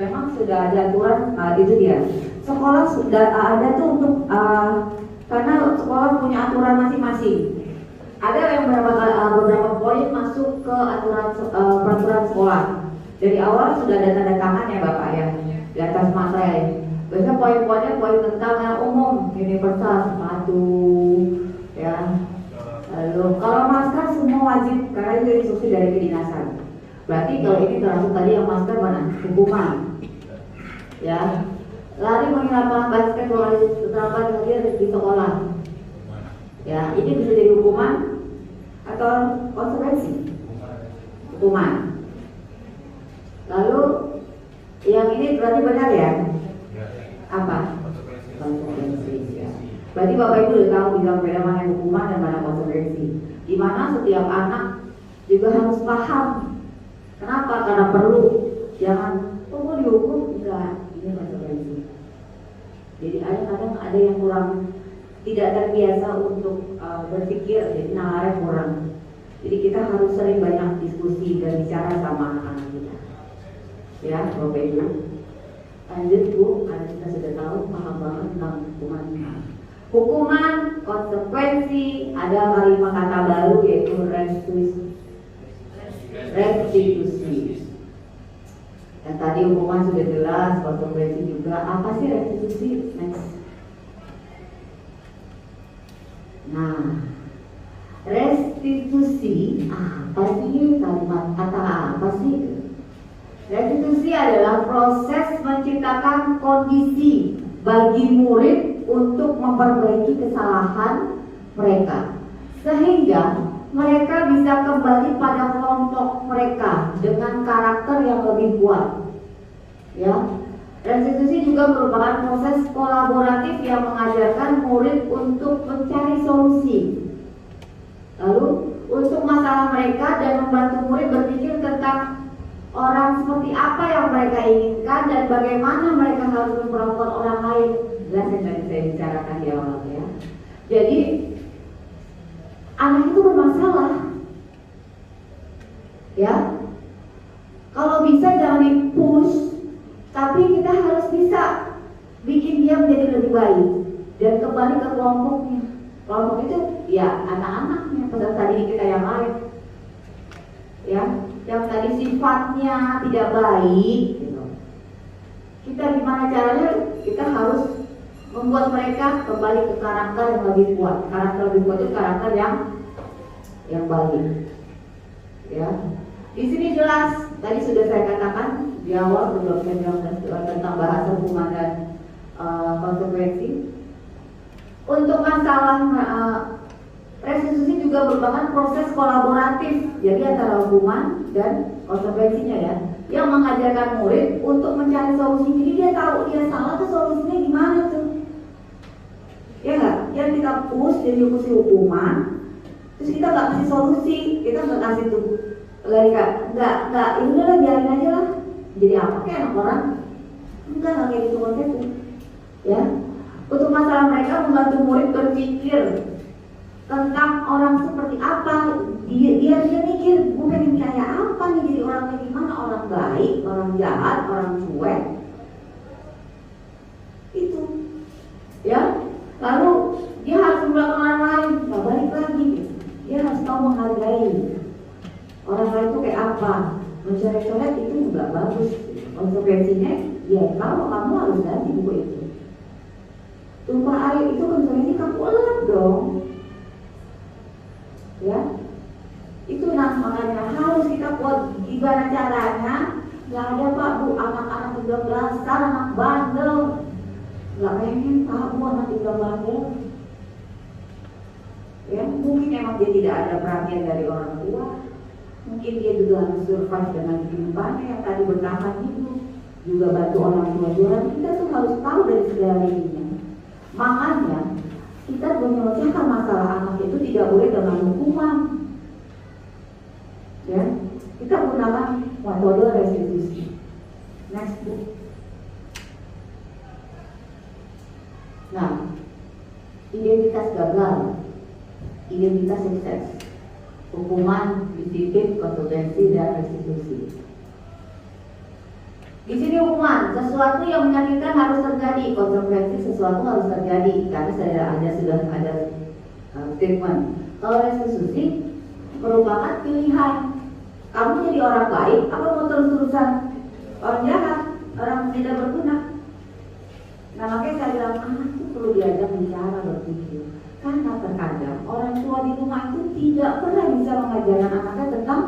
Memang sudah ada aturan, itu dia. Sekolah sudah ada tuh untuk karena sekolah punya aturan masing-masing. Ada yang beberapa poin masuk ke aturan peraturan sekolah. Dari awal sudah ada tanda tangan ya Bapak ya di atas materai. Biasanya poin-poinnya poin tentang yang umum, universal, sepatu, ya. Lalu kalau masker semua wajib karena itu instruksi dari kedinasan. Berarti kalau ini termasuk tadi yang masker mana? Hukuman. Ya. Lari mengenai lapangan basket terlambat hadir di sekolah. Ya, ini bisa jadi hukuman atau konsekuensi. Hukuman. Lalu yang ini berarti benar ya? Apa? Konsekuensi. Ya. Berarti Bapak Ibu sudah tahu bilang beda mana hukuman dan mana konsekuensi. Di mana setiap anak juga harus paham. Kenapa? Karena perlu. Jangan, mau dihukum? Enggak. Ini konsekuensi. Jadi kadang ada yang kurang tidak terbiasa untuk berpikir, jadi nalarnya kurang. Jadi kita harus sering banyak diskusi dan bicara sama anak-anak kita. Ya, Bapak Ibu. Lanjut Bu, karena kita sudah tahu paham banget tentang hukuman. Hukuman, konsekuensi, ada kalimat kata baru yaitu restitusi. Dan tadi hukuman sudah jelas, konsekuensi juga. Apa sih restitusi? Next. Nah, restitusi apa sih? Kalimat kata apa sih? Restitusi adalah proses menciptakan kondisi bagi murid untuk memperbaiki kesalahan mereka, sehingga mereka bisa kembali pada kelompok mereka dengan karakter yang lebih kuat. Ya, restitusi juga merupakan proses kolaboratif yang mengajarkan murid untuk mencari solusi. Lalu untuk masalah mereka dan membantu murid berpikir tentang orang seperti apa yang mereka inginkan dan bagaimana mereka harus memperlakukan orang lain. Jelas yang tadi saya bicarakan di awal ya. Jadi anak itu bermasalah, ya. Kalau bisa jangan di-push, tapi kita harus bisa bikin dia menjadi lebih baik dan kembali ke kelompoknya. Kelompok itu ya anak-anaknya, pesan tadi kita yang lain, ya. Yang tadi sifatnya tidak baik, gitu. Kita gimana caranya? Kita harus membuat mereka kembali ke karakter yang lebih kuat. Karakter lebih kuat itu karakter yang baik. Ya. Di sini jelas, tadi sudah saya katakan di awal sebelum saya bilang tentang bahasa hukuman dan konsekuensi. Untuk masalah Restitusi juga merupakan proses kolaboratif, jadi antara hukuman dan konsekuensinya ya, yang mengajarkan murid untuk mencari solusi. Jadi dia tahu dia salah tuh solusinya gimana tuh, ya nggak? Yang kita push jadi hukuman, terus kita nggak kasih solusi, kita nggak kasih tuh lagi nggak ini lah biarin aja lah. Jadi apa kayak anak orang? Enggak kayak gitu konsepnya, ya. Untuk masalah mereka membantu murid berpikir tentang orang seperti apa, dia mikir gue pengen kayak apa nih, jadi orangnya gimana, orang baik, orang jahat, orang cuek, itu ya. Lalu dia harus melakukan orang lain, nggak balik lagi, dia harus tahu menghargai orang lain itu kayak apa. Mencoret-coret itu nggak bagus, konsekuensinya ya kalau kamu harus ganti buku itu. Tumpah air itu konsekuensi kamu elap dong. Ya, itu makanya harus kita buat gimana caranya. Nggak ada Pak Bu, anak-anak 13 anak bandel, nggak pengen Pak Bu anak 13 bandel. Ya, mungkin memang dia tidak ada perhatian dari orang tua, mungkin dia juga harus survive dengan kehidupannya yang tadi bertahan hidup, juga bantu orang tua jualan. Kita tuh harus tahu dari segala ini. Makanya kita menyelesaikan masalah anak itu tidak boleh dengan hukuman, ya. Kita gunakan metode restitusi. Next book. Nah, identitas gagal, identitas sukses, hukuman, disiplin, konsekuensi, dan restitusi. Di sini hukuman, sesuatu yang menyakitkan harus terjadi, konsekuensi sesuatu harus terjadi, karena sudah ada statement. Kalau restitusi merupakan pilihan. Kamu jadi orang baik, apa mau terus-terusan orang jahat, orang tidak berguna? Nah makanya saya bilang anak itu perlu diajak bicara, berpikir. Karena terkadang orang tua di rumah itu tidak pernah bisa mengajarkan anaknya tentang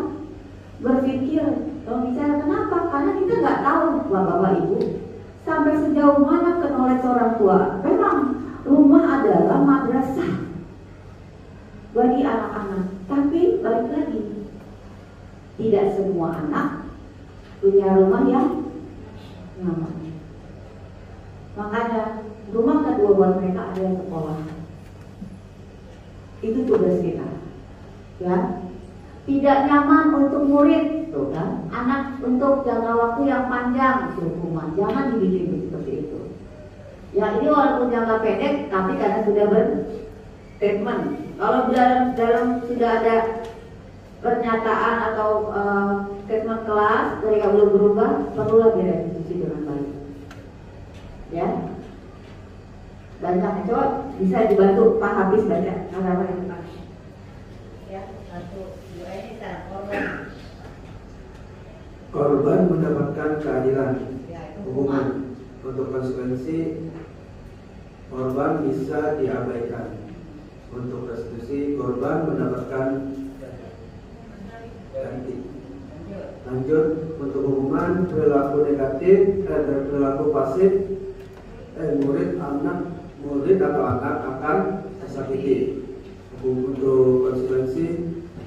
berpikir. Kalau bicara kenapa? Karena kita nggak tahu bapak-bapak ibu sampai sejauh mana knowledge orang tua. Memang rumah adalah madrasah bagi anak-anak. Tapi balik lagi, tidak semua anak punya rumah yang nyaman. Makanya rumah kedua buat mereka adalah sekolah. Itu tugas kita, ya. Tidak nyaman untuk murid, tuh kan? Anak untuk jangka waktu yang panjang, hukuman. Jangan dibikin seperti itu. Ya ini walaupun jangka pendek, tapi karena sudah berstatement. Kalau dalam sudah ada pernyataan atau statement kelas, mereka belum berubah, perlu lagi restitusi dengan baik. Ya, banyak coba bisa dibantu Pak Habis baca halaman yang depan. Ya, satu. Korban mendapatkan keadilan, hukuman. Untuk konsekuensi, korban bisa diabaikan. Untuk restitusi, korban mendapatkan ganti. Lanjut, untuk hukuman perilaku negatif dan perilaku pasif, murid atau anak akan tersakiti. Untuk konsekuensi,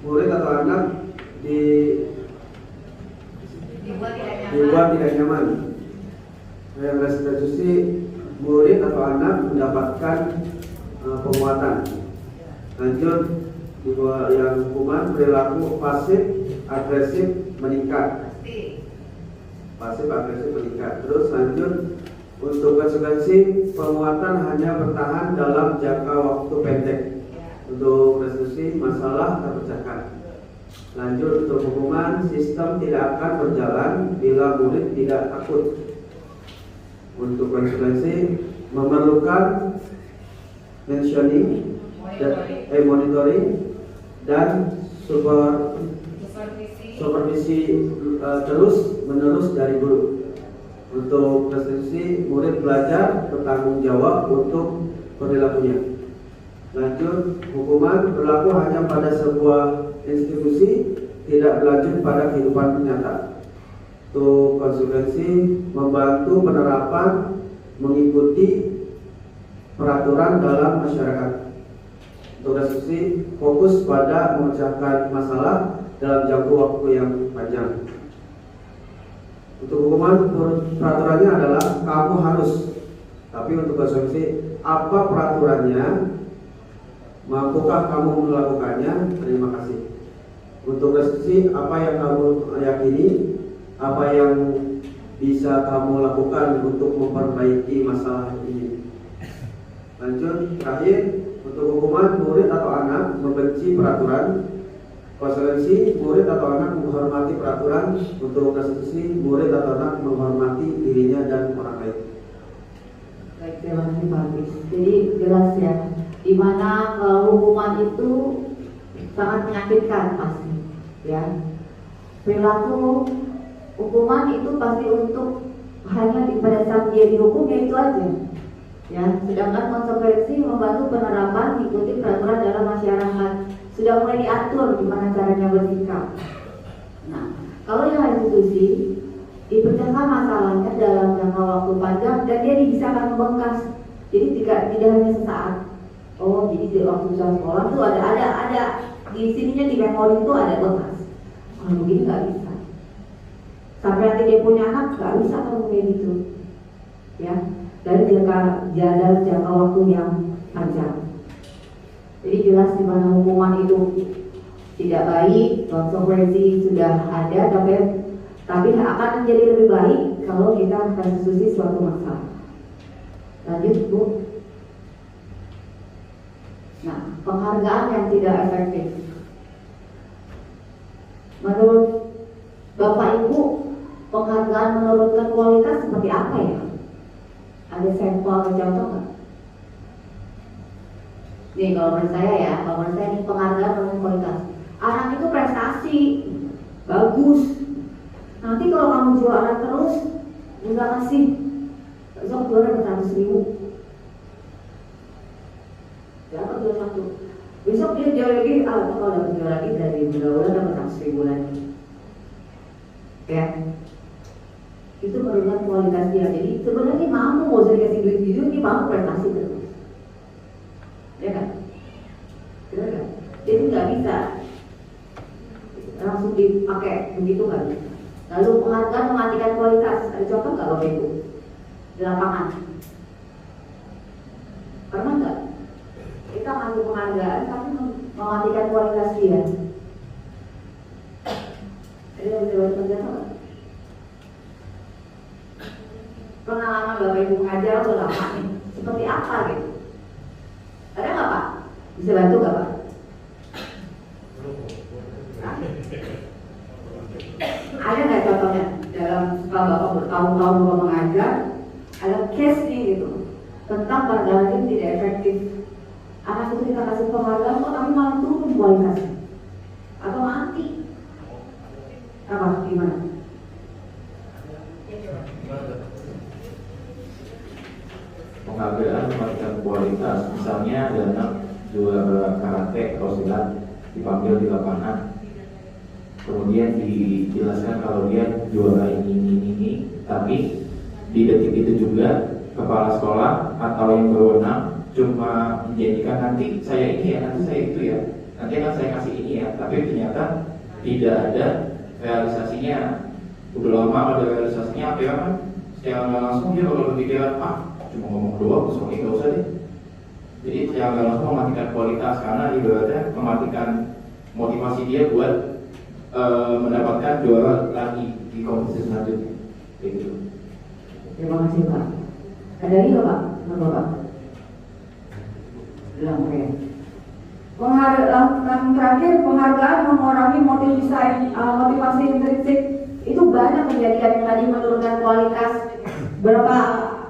murid atau anak dibuat tidak nyaman. Yang restitusi, murid atau anak mendapatkan penguatan. Lanjut, yang hukuman perilaku pasif agresif meningkat. Pasif agresif meningkat. Terus lanjut, untuk konsekuensi penguatan hanya bertahan dalam jangka waktu pendek. Untuk restitusi, masalah terpecahkan. Lanjut, untuk hukuman, sistem tidak akan berjalan bila murid tidak takut. Untuk konsekuensi, memerlukan monitoring dan supervisi terus menerus dari guru. Untuk restitusi, murid belajar bertanggung jawab untuk perilakunya. Lanjut, hukuman berlaku hanya pada sebuah institusi, tidak berlanjut pada kehidupan nyata. Untuk konsekuensi, membantu penerapan mengikuti peraturan dalam masyarakat. Tugas diskusi fokus pada memecahkan masalah dalam jangka waktu yang panjang. Untuk hukuman peraturannya adalah kamu harus. Tapi untuk asumsi apa peraturannya, mampukah kamu melakukannya? Terima kasih. Untuk diskusi apa yang kamu yakini, apa yang bisa kamu lakukan untuk memperbaiki masalah ini. Lanjut, terakhir, untuk hukuman murid atau anak membenci peraturan. Konsekuensi murid atau anak menghormati peraturan. Untuk konstitusi murid atau anak menghormati dirinya dan orang lain. Baik, terima kasih Pak Hafiz. Jadi jelas ya, dimana hukuman itu sangat menyakitkan pasti, ya. Perilaku hukuman itu pasti untuk hanya pada saat dia dihukumnya itu aja, ya. Sedangkan konsekuensi membantu penerapan ikuti peraturan dalam masyarakat. Sudah mulai diatur gimana caranya bersikap. Nah, kalau yang institusi dipecahkan masalahnya dalam jangka waktu panjang dan dia bisa akan membengkas. Jadi tidak hanya sesaat. Oh, jadi di waktu sekolah tuh ada di sininya di memori itu ada bekas. Kalau begini nggak bisa. Sampai nanti dia punya anak nggak bisa kalau kayak gitu. Ya, dari jangka waktu yang panjang. Jadi jelas di mana hukuman itu tidak baik, konsekuensi sudah ada, tapi akan menjadi lebih baik kalau kita akan diskusi suatu masalah. Lanjut Bu. Nah, penghargaan yang tidak efektif. Menurut Bapak Ibu, penghargaan menurunkan kualitas seperti apa ya? Ada sampel atau contoh nggak? Nih kalau menurut saya ya, ini penghargaan menurunkan kualitas. Anak itu prestasi bagus. Nanti kalau kamu jualan terus, enggak kasih besok juara 100.000. Dapat juara 1. Besok dia juara lagi, kalau dapat juara lagi dari mudah-mudahan dapat 100.000 lagi. Ya, itu menurunkan kualitas dia. Jadi sebenarnya mampu mau usah dikasih duit gitu, dia mampu prestasi terus. Ya kan? Benar kan? Jadi nggak bisa langsung dipakai begitu nggak bisa. Lalu penghargaan mematikan kualitas. Ada contoh nggak Bapak Ibu di lapangan? Pernah nggak kita ngasih penghargaan tapi mematikan kualitas dia? Ada yang bisa bantu penjelasan nggak? Pengalaman Bapak Ibu mengajar atau lapangan seperti apa gitu? Ada nggak Pak? Bisa bantu nggak Pak? Ada nggak contohnya dalam setelah Bapak bertahun-tahun Bapak mengajar, ada case nih gitu tentang penghargaan itu tidak efektif. Anak itu kita kasih penghargaan kok tapi malah turun kualitasnya atau mati. Apa? Gimana? Penghargaan mematikan kualitas, misalnya ada anak juara karate atau silat dipanggil di lapangan, kemudian dijelaskan kalau dia juara ini, tapi di detik itu juga kepala sekolah atau yang berwenang cuma menjadikan nanti saya ini ya, nanti saya itu ya, nanti akan saya kasih ini ya, tapi ternyata tidak ada realisasinya. Udah lama ada realisasinya apa ya kan? Secara langsung dia bakal berpikiran cuma ngomong doang, soalnya nggak usah deh. Jadi secara langsung mematikan kualitas karena ibaratnya mematikan motivasi dia buat mendapatkan juara lagi di kompetisi selanjutnya. Begitu. Terima kasih Pak. Ada lagi Pak? Menurut Bapak? Belum, oke. Yang terakhir, penghargaan mengurangi motivasi intrinsik. Itu banyak kejadian yang tadi menurunkan kualitas. Berapa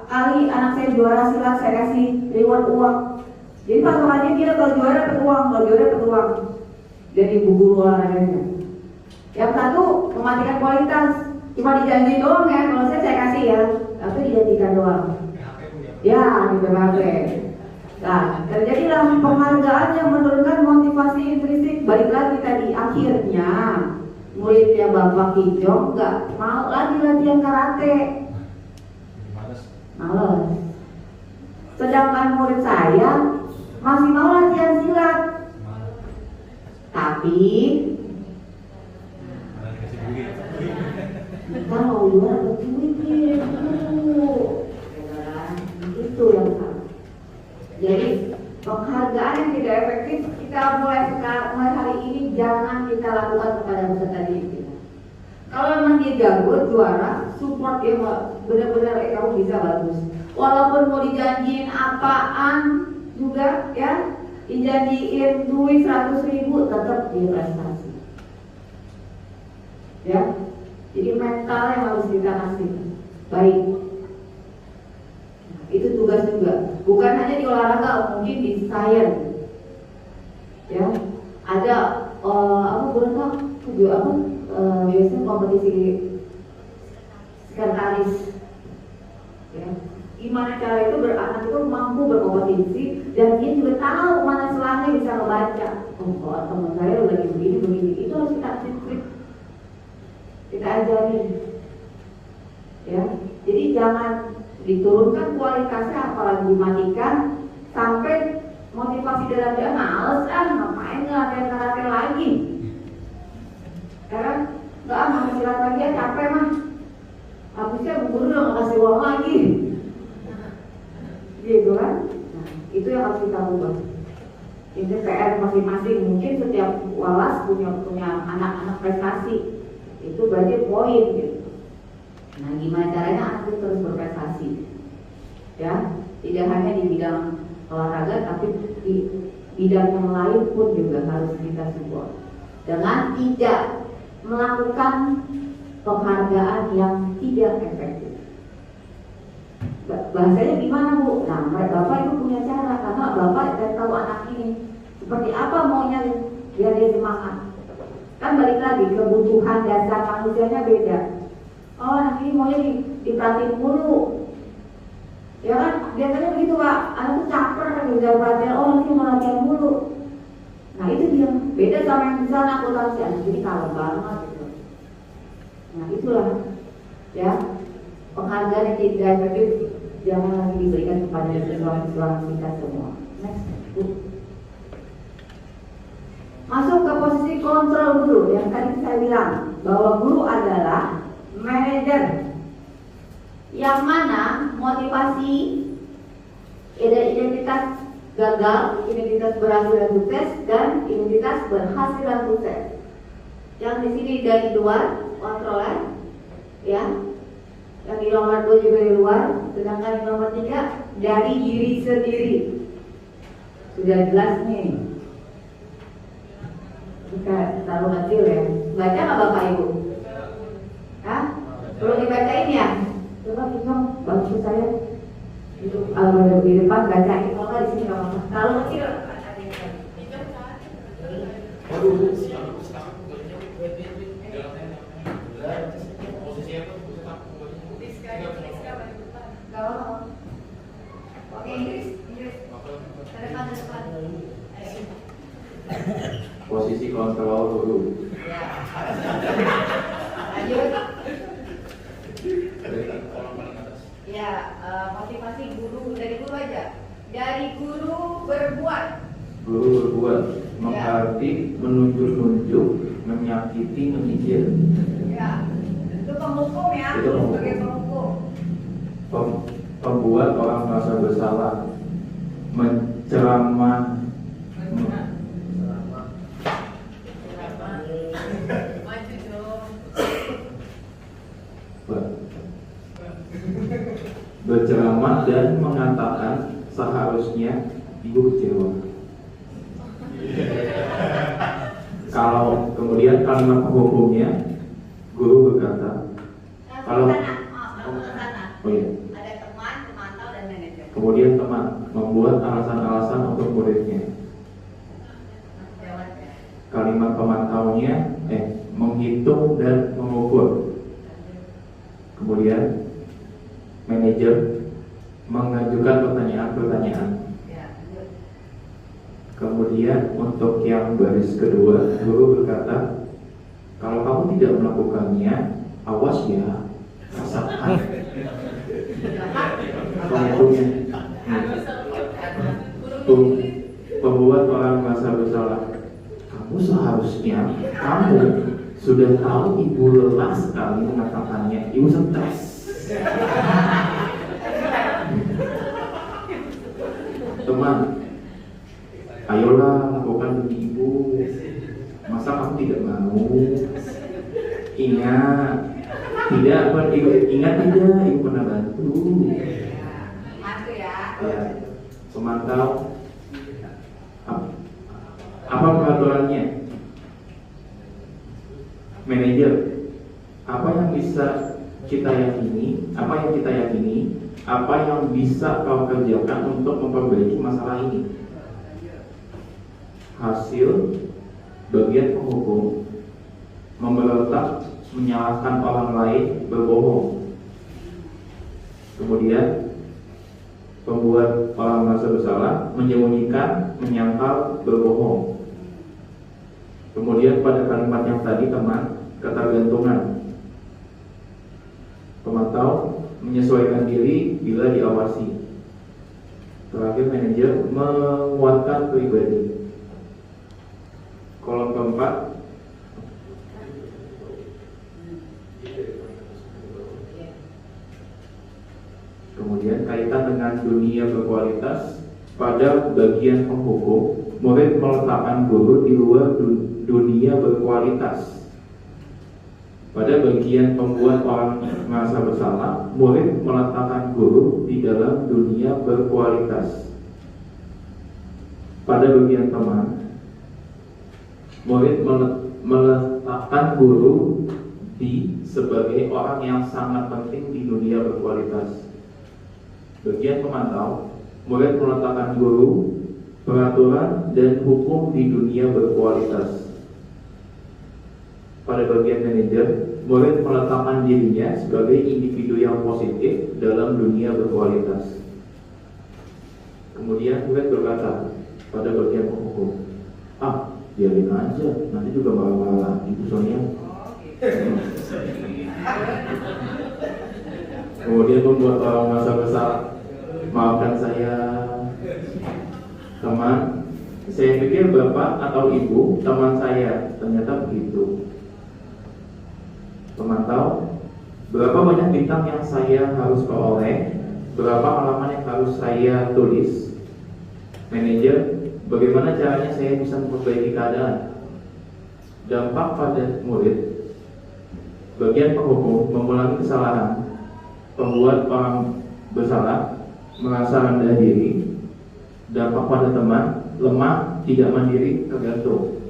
kali anak saya juara silat saya kasih reward uang. Jadi patokannya dia kalau juara dapat uang, kalau juara dapat uang. Jadi guru olahraganya. Yang satu mematikan kualitas, cuma dijanji doang ya. Kalau saya kasih ya, tapi dijanjikan doang. Ya, di PHP. Nah, terjadilah penghargaan yang menurunkan motivasi intrinsik. Balik lagi tadi, akhirnya muridnya Bapak Kijong nggak mau lagi latihan karate. Males. Sedangkan murid saya masih mau latihan silat. Tapi kalau luar berduit itu yang salah. Jadi penghargaan yang tidak efektif kita mulai hari ini jangan kita lakukan kepada peserta didik kita. Kalau memang dia jago, juara, support dia benar-benar kamu bisa bagus. Walaupun mau dijanjiin apaan juga ya, dijanjiin duit 100.000 tetap dia prestasi. Ya, jadi mental yang harus kita kasih baik. Itu tugas juga, bukan hanya di olahraga, mungkin di sains. Ya, ada apa biasanya kompetisi sekretaris. Ya, gimana cara itu beranak itu mampu berkompetisi dan dia juga tahu mana celahnya bisa membaca. Oh, teman saya lagi begini, itu harus kita trik, kita ajarin. Ya, jadi jangan diturunkan kualitasnya apalagi dimatikan sampai motivasi dalam dia males ngapain latihan karate lagi, karena nggak mau silat lagi ya capek mah, habisnya guru udah nggak kasih uang lagi, gitu kan? Nah, itu yang harus kita ubah. Ini PR masing-masing, mungkin setiap walas punya anak-anak prestasi, itu berarti poin gitu. Nah, gimana caranya anak itu terus berprestasi? Ya, tidak hanya di bidang olahraga, tapi di bidang yang lain pun juga harus kita support. Dengan tidak melakukan penghargaan yang tidak efektif. Bahasanya gimana Bu? Nah, Bapak itu punya cara, karena Bapak dan tahu anak ini seperti apa maunya biar dia semangat. Kan balik lagi kebutuhan dasar manusianya beda. Oh, anak ini maunya diperhatiin mulu. Ya kan, biasanya begitu Pak, anak tuh caper kan bisa perhatian, oh nanti mau latihan mulu. Nah itu dia, beda sama yang misalnya akuntansi, anak ini kalem banget gitu. Nah itulah, ya, penghargaan yang tidak efektif jangan lagi diberikan kepada siswa-siswa kita semua. Next, Bu. Masuk ke posisi kontrol guru, yang tadi saya bilang bahwa guru adalah manajer yang mana motivasi identitas gagal, identitas berhasil dan sukses, dan identitas berhasil dan sukses. Yang di sini dari luar kontroler, ya. Yang di nomor 2 juga dari luar, sedangkan di nomor 3 dari diri sendiri. Sudah jelas nih. Kita taruh kecil ya. Baca nggak Bapak Ibu? Hah? Perlu dibacain ya? Coba bingung, bantu saya. Itu alamat di depan bacain, kalau nggak di sini nggak apa-apa. Kalau kecil, Oke, Inggris. Depan. Posisi kontrol dulu. Ya. Lanjut. Ya, motivasi guru, dari guru aja. Dari guru berbuat. Guru berbuat, mengerti, menunjuk-nunjuk, menyakiti, menyikir. Ya, itu penghukum ya, Itu penghukum. sebagai penghukum. Pembuat orang merasa bersalah, menceramah, berceramah dan mengatakan seharusnya ibu kecewa. Kalau kemudian kalimat penghukumnya, guru berkata, kalau oh iya. Ada teman, pemantau, dan manajer. Kemudian teman membuat alasan-alasan untuk muridnya. Kalimat pemantaunya menghitung dan mengukur. Kemudian manajer mengajukan pertanyaan-pertanyaan. Kemudian untuk yang baris kedua, guru berkata, kalau kamu tidak melakukannya, awas ya, rasakan. Penghukumnya. orang merasa bersalah, kamu seharusnya kamu sudah tahu ibu lelah sekali mengatakannya, ibu stres. Teman, ayolah lakukan demi ibu. Masa kamu tidak mau? Ingat, ingat tidak, ibu pernah bantu. Ya, semantau. Apa peraturannya? Manajer, apa yang bisa kita yakini? Apa yang kita yakini? Apa yang bisa kau kerjakan untuk memperbaiki masalah ini? Hasil bagian penghukum memberontak, menyalahkan orang lain, berbohong. Kemudian pembuat orang merasa bersalah, menyembunyikan, menyangkal, berbohong. Kemudian pada kalimat yang tadi teman, ketergantungan. Pemantau menyesuaikan diri bila diawasi. Terakhir manajer menguatkan pribadi. Kolom keempat, kemudian kaitan dengan dunia berkualitas. Pada bagian penghukum, murid meletakkan guru di luar dunia berkualitas. Pada bagian pembuat orang merasa bersalah, murid meletakkan guru di dalam dunia berkualitas. Pada bagian teman, murid meletakkan guru sebagai orang yang sangat penting di dunia berkualitas. Bagian pemantau, murid meletakkan guru, peraturan, dan hukum di dunia berkualitas. Pada bagian manajer, murid meletakkan dirinya sebagai individu yang positif dalam dunia berkualitas. Kemudian murid berkata pada bagian penghukum, biarin aja, nanti juga marah-marah Ibu Sonia. Kemudian membuat orang merasa bersalah, maafkan saya, teman. Saya pikir bapak atau ibu teman saya, ternyata begitu. Pemantau, berapa banyak bintang yang saya harus peroleh, berapa halaman yang harus saya tulis. Manajer, bagaimana caranya saya bisa memperbaiki keadaan. Dampak pada murid. Bagian penghukum mengulangi kesalahan. Pembuat orang bersalah merasa rendah diri. Dampak pada teman, lemah, tidak mandiri, tergantung.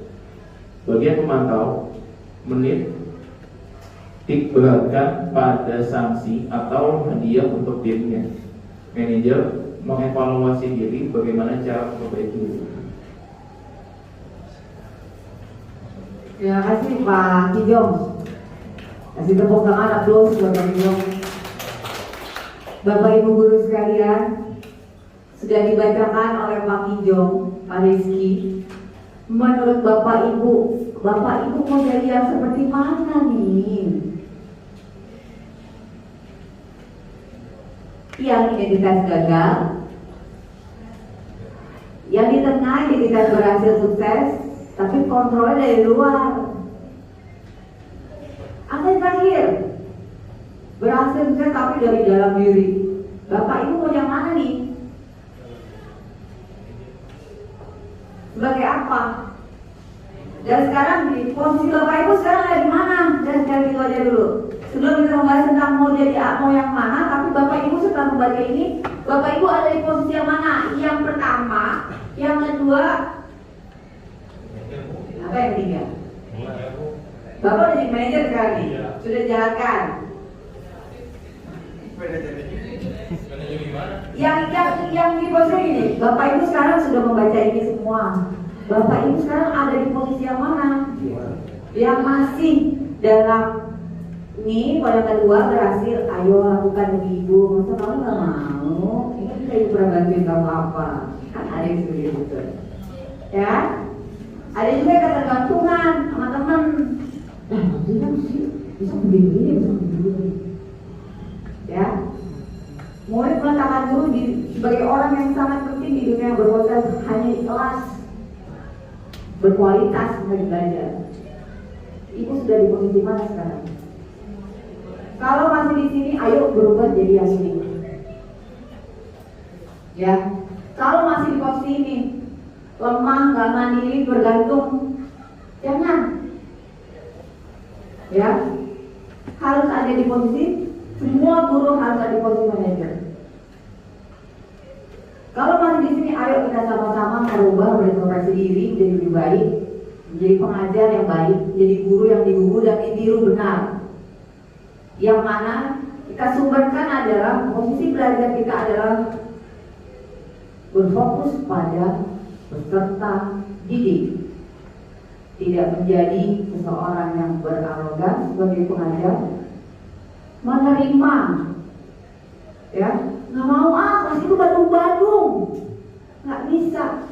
Bagian pemantau, menit beratkan pada sanksi atau hadiah untuk dirinya. Manajer mengevaluasi diri, bagaimana cara memperbaiki diri. Terima kasih Pak Kijong. Kasih tepuk tangan, aplaus buat Pak Kijong. Bapak Ibu guru sekalian, sudah dibacakan oleh Pak Kijong, Pak Rizky. Menurut Bapak Ibu mau jadi yang seperti mana nih? Yang identitas gagal, yang di tengah identitas berhasil sukses, tapi kontrolnya dari luar. Atau yang terakhir, berhasil sukses tapi dari dalam diri. Bapak Ibu mau yang mana nih? Sebagai apa? Dan sekarang di posisi Bapak Ibu sekarang ada di mana? Dan sekali itu aja dulu. Sebelum kita membahas tentang mau jadi mau yang mana, tapi Bapak Ibu setelah membaca ini, Bapak Ibu ada di posisi yang mana? Yang pertama, yang kedua, apa yang ketiga? Bapak udah jadi manajer sekarang nih, sudah jalankan. Yang di posisi ini, Bapak Ibu sekarang sudah membaca ini semua. Bapak Ibu sekarang ada di posisi yang mana? Yang masih dalam ini, pada kedua berhasil, ayo lakukan demi ibu. Masa kamu nggak mau? Ini kita ibu pernah bantuin kamu apa? Kan ada yang seperti itu, ya. Ada juga yang ketergantungan sama teman. Maksudnya sih bisa begini, bisa begini, ya. Murid meletakkan guru sebagai orang yang sangat penting di dunia berkualitas hanya di kelas. berkualitas untuk belajar. Ibu sudah di posisi mana sekarang? Kalau masih di sini, ayo berubah jadi yang ini. Ya, kalau masih di posisi ini, lemah, nggak mandiri, bergantung, jangan. Ya, harus ada di posisi, semua guru harus ada di posisi manajer. Kalau masih di sini, ayo kita sama-sama merubah, berintrospeksi diri menjadi lebih baik, menjadi pengajar yang baik, menjadi guru yang digugu dan ditiru benar. Yang mana kita sumberkan adalah posisi belajar kita adalah berfokus pada peserta didik, tidak menjadi seseorang yang berarogan sebagai pengajar, menerima, ya, nggak mau kelas itu badung-badung, nggak bisa.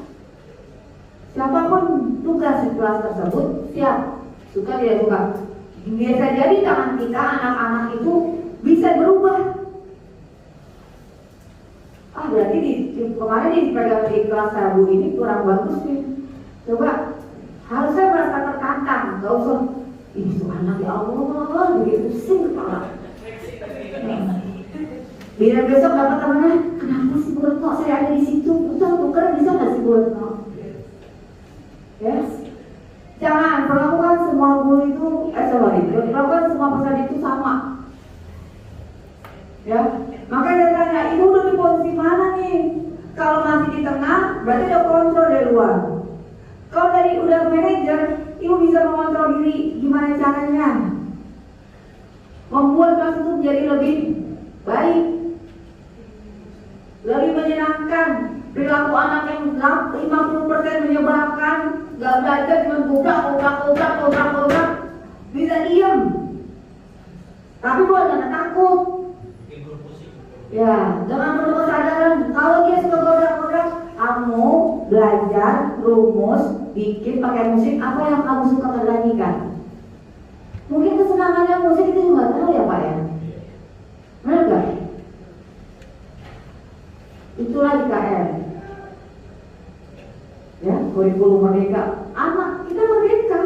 Siapapun tugas di kelas tersebut siap, suka tidak suka. Biasa jadi tangan kita anak-anak itu bisa berubah. Berarti kemarin di pegang di kelas Rabu ini kurang bagus nih. Coba harusnya merasa tertantang, nggak usah. Ini tuh anak ya Allah, begitu pusing kepala. Biar besok dapat temannya, kenapa sih Bu Retno saya ada di situ? Betul, tuker bisa nggak sih Bu Retno? Yes. Jangan perlakukan semua guru itu, perlakukan semua peserta itu sama. Ya, makanya saya tanya, ibu udah di posisi mana nih? Kalau masih di tengah, berarti ada kontrol dari luar. Kalau dari udah manajer, ibu bisa mengontrol diri. Gimana caranya? Membuat kelas itu menjadi lebih baik, lebih menyenangkan. Perilaku anak yang 50% menyebalkan, gak belajar cuma gobrak, bisa diem. Tapi bukan karena takut. Ya, dengan penuh kesadaran. Kalau dia suka gobrak, kamu belajar rumus, bikin pakai musik apa yang kamu suka nyanyikan. Mungkin kesenangannya musik itu juga tahu ya Pak ya. Benar gak? Itulah IKM. Ya, kurikulum merdeka. Anak kita merdeka.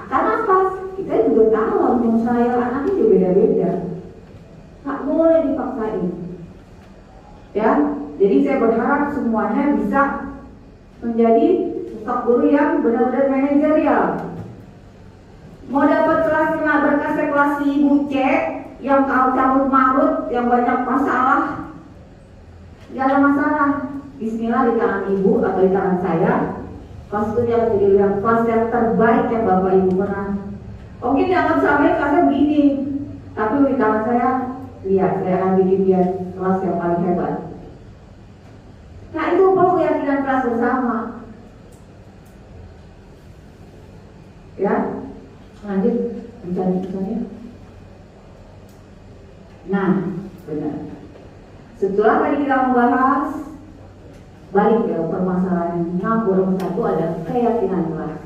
Karena apa? Kita juga tahu langsung saya anak itu beda-beda. Tak boleh dipaksain. Ya, jadi saya berharap semuanya bisa menjadi staf guru yang benar-benar manajerial. Mau dapat kelasnya berkas kelas Ibu C yang campur marut, yang banyak masalah, tidak ada masalah. Bismillah di tangan ibu atau di tangan saya. Kelas itu yang menjadi kelas yang terbaik yang Bapak Ibu pernah. Mungkin dianggap sama kelasnya begini, tapi di tangan saya, lihat saya akan bikin dia kelas yang paling hebat. Nah itu perlu keyakinan kelas bersama. Ya, lanjut bicara. Nah, benar. Setelah tadi kita membahas, balik ke permasalahan nomor satu adalah keyakinan kelas.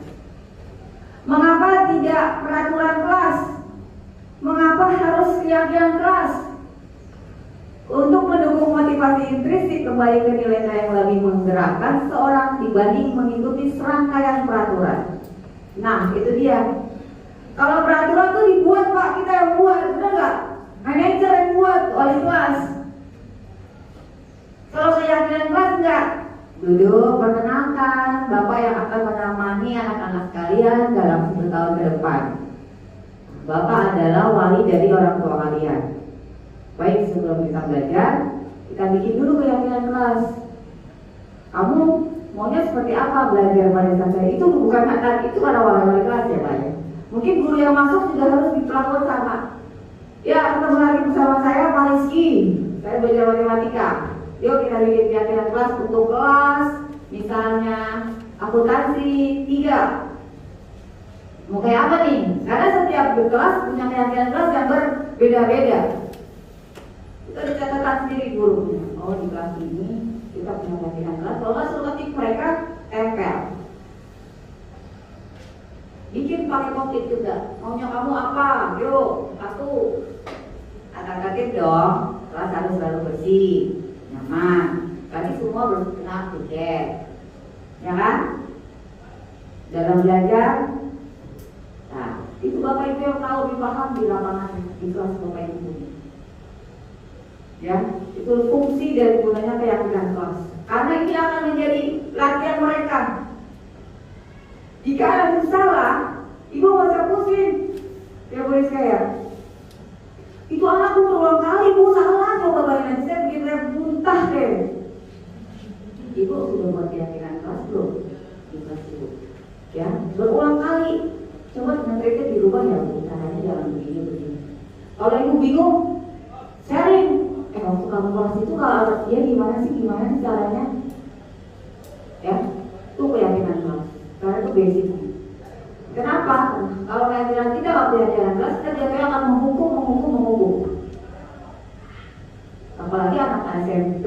Mengapa tidak peraturan kelas? Mengapa harus keyakinan kelas? Untuk mendukung motivasi intrinsik kembali ke nilai-nilai yang lebih menggerakkan seorang dibanding mengikuti serangkaian peraturan. Nah, itu dia. Kalau peraturan itu dibuat Pak, kita yang buat, benar nggak? Manajer yang buat oleh kelas. Kalau keyakinan kelas enggak, duduk perkenalkan Bapak yang akan menemani anak-anak kalian dalam 1 tahun ke depan. Bapak adalah wali dari orang tua kalian. Baik, sebelum kita belajar, kita bikin dulu keyakinan kelas. Kamu maunya seperti apa belajar pada saat saya? Itu bukan kata itu karena wali kelas ya Pak ya. Mungkin guru yang masuk juga harus diperlakukan sama. Ya, ketemu lagi bersama saya Pak Rizky. Saya belajar matematika. Yuk kita bikin keyakinan kelas untuk kelas, misalnya akuntansi 3. Mau kayak apa nih? Karena setiap kelas punya keyakinan kelas yang berbeda-beda. Kita ada catatan sendiri gurunya. Oh di kelas ini kita punya keyakinan kelas. Kalau nggak suruh ketik mereka tempel. Bikin pakai pocket juga. Maunya kamu apa? Yuk, satu. Kata-kata dong. Kelas harus selalu bersih, nyaman. Tadi semua belum kena tiket, ya kan? dalam belajar. Nah, itu Bapak Ibu yang tahu lebih paham di lapangan di kelas Bapak Ibu. Ya, itu fungsi dari gunanya keyakinan kelas. Karena ini akan menjadi latihan mereka. Jika ada yang salah, Ibu nggak usah pusing. Ya boleh saya. Itu anakku berulang kali Bu salah, coba bayangin saya bikin saya muntah deh. Ibu sudah buat keyakinan kelas belum? Di kelas Ibu. Ya, berulang kali. Coba dengan triknya dirubah ya Bu, caranya jangan begini. Kalau Ibu bingung, sharing. Waktu kamu kelas itu kalau dia gimana sih caranya? Ya, itu keyakinan kelas. Karena itu basic. Kenapa? Kalau keyakinan kita waktu keyakinan kelas, kita biasanya akan menghukum. Apalagi anak SMP,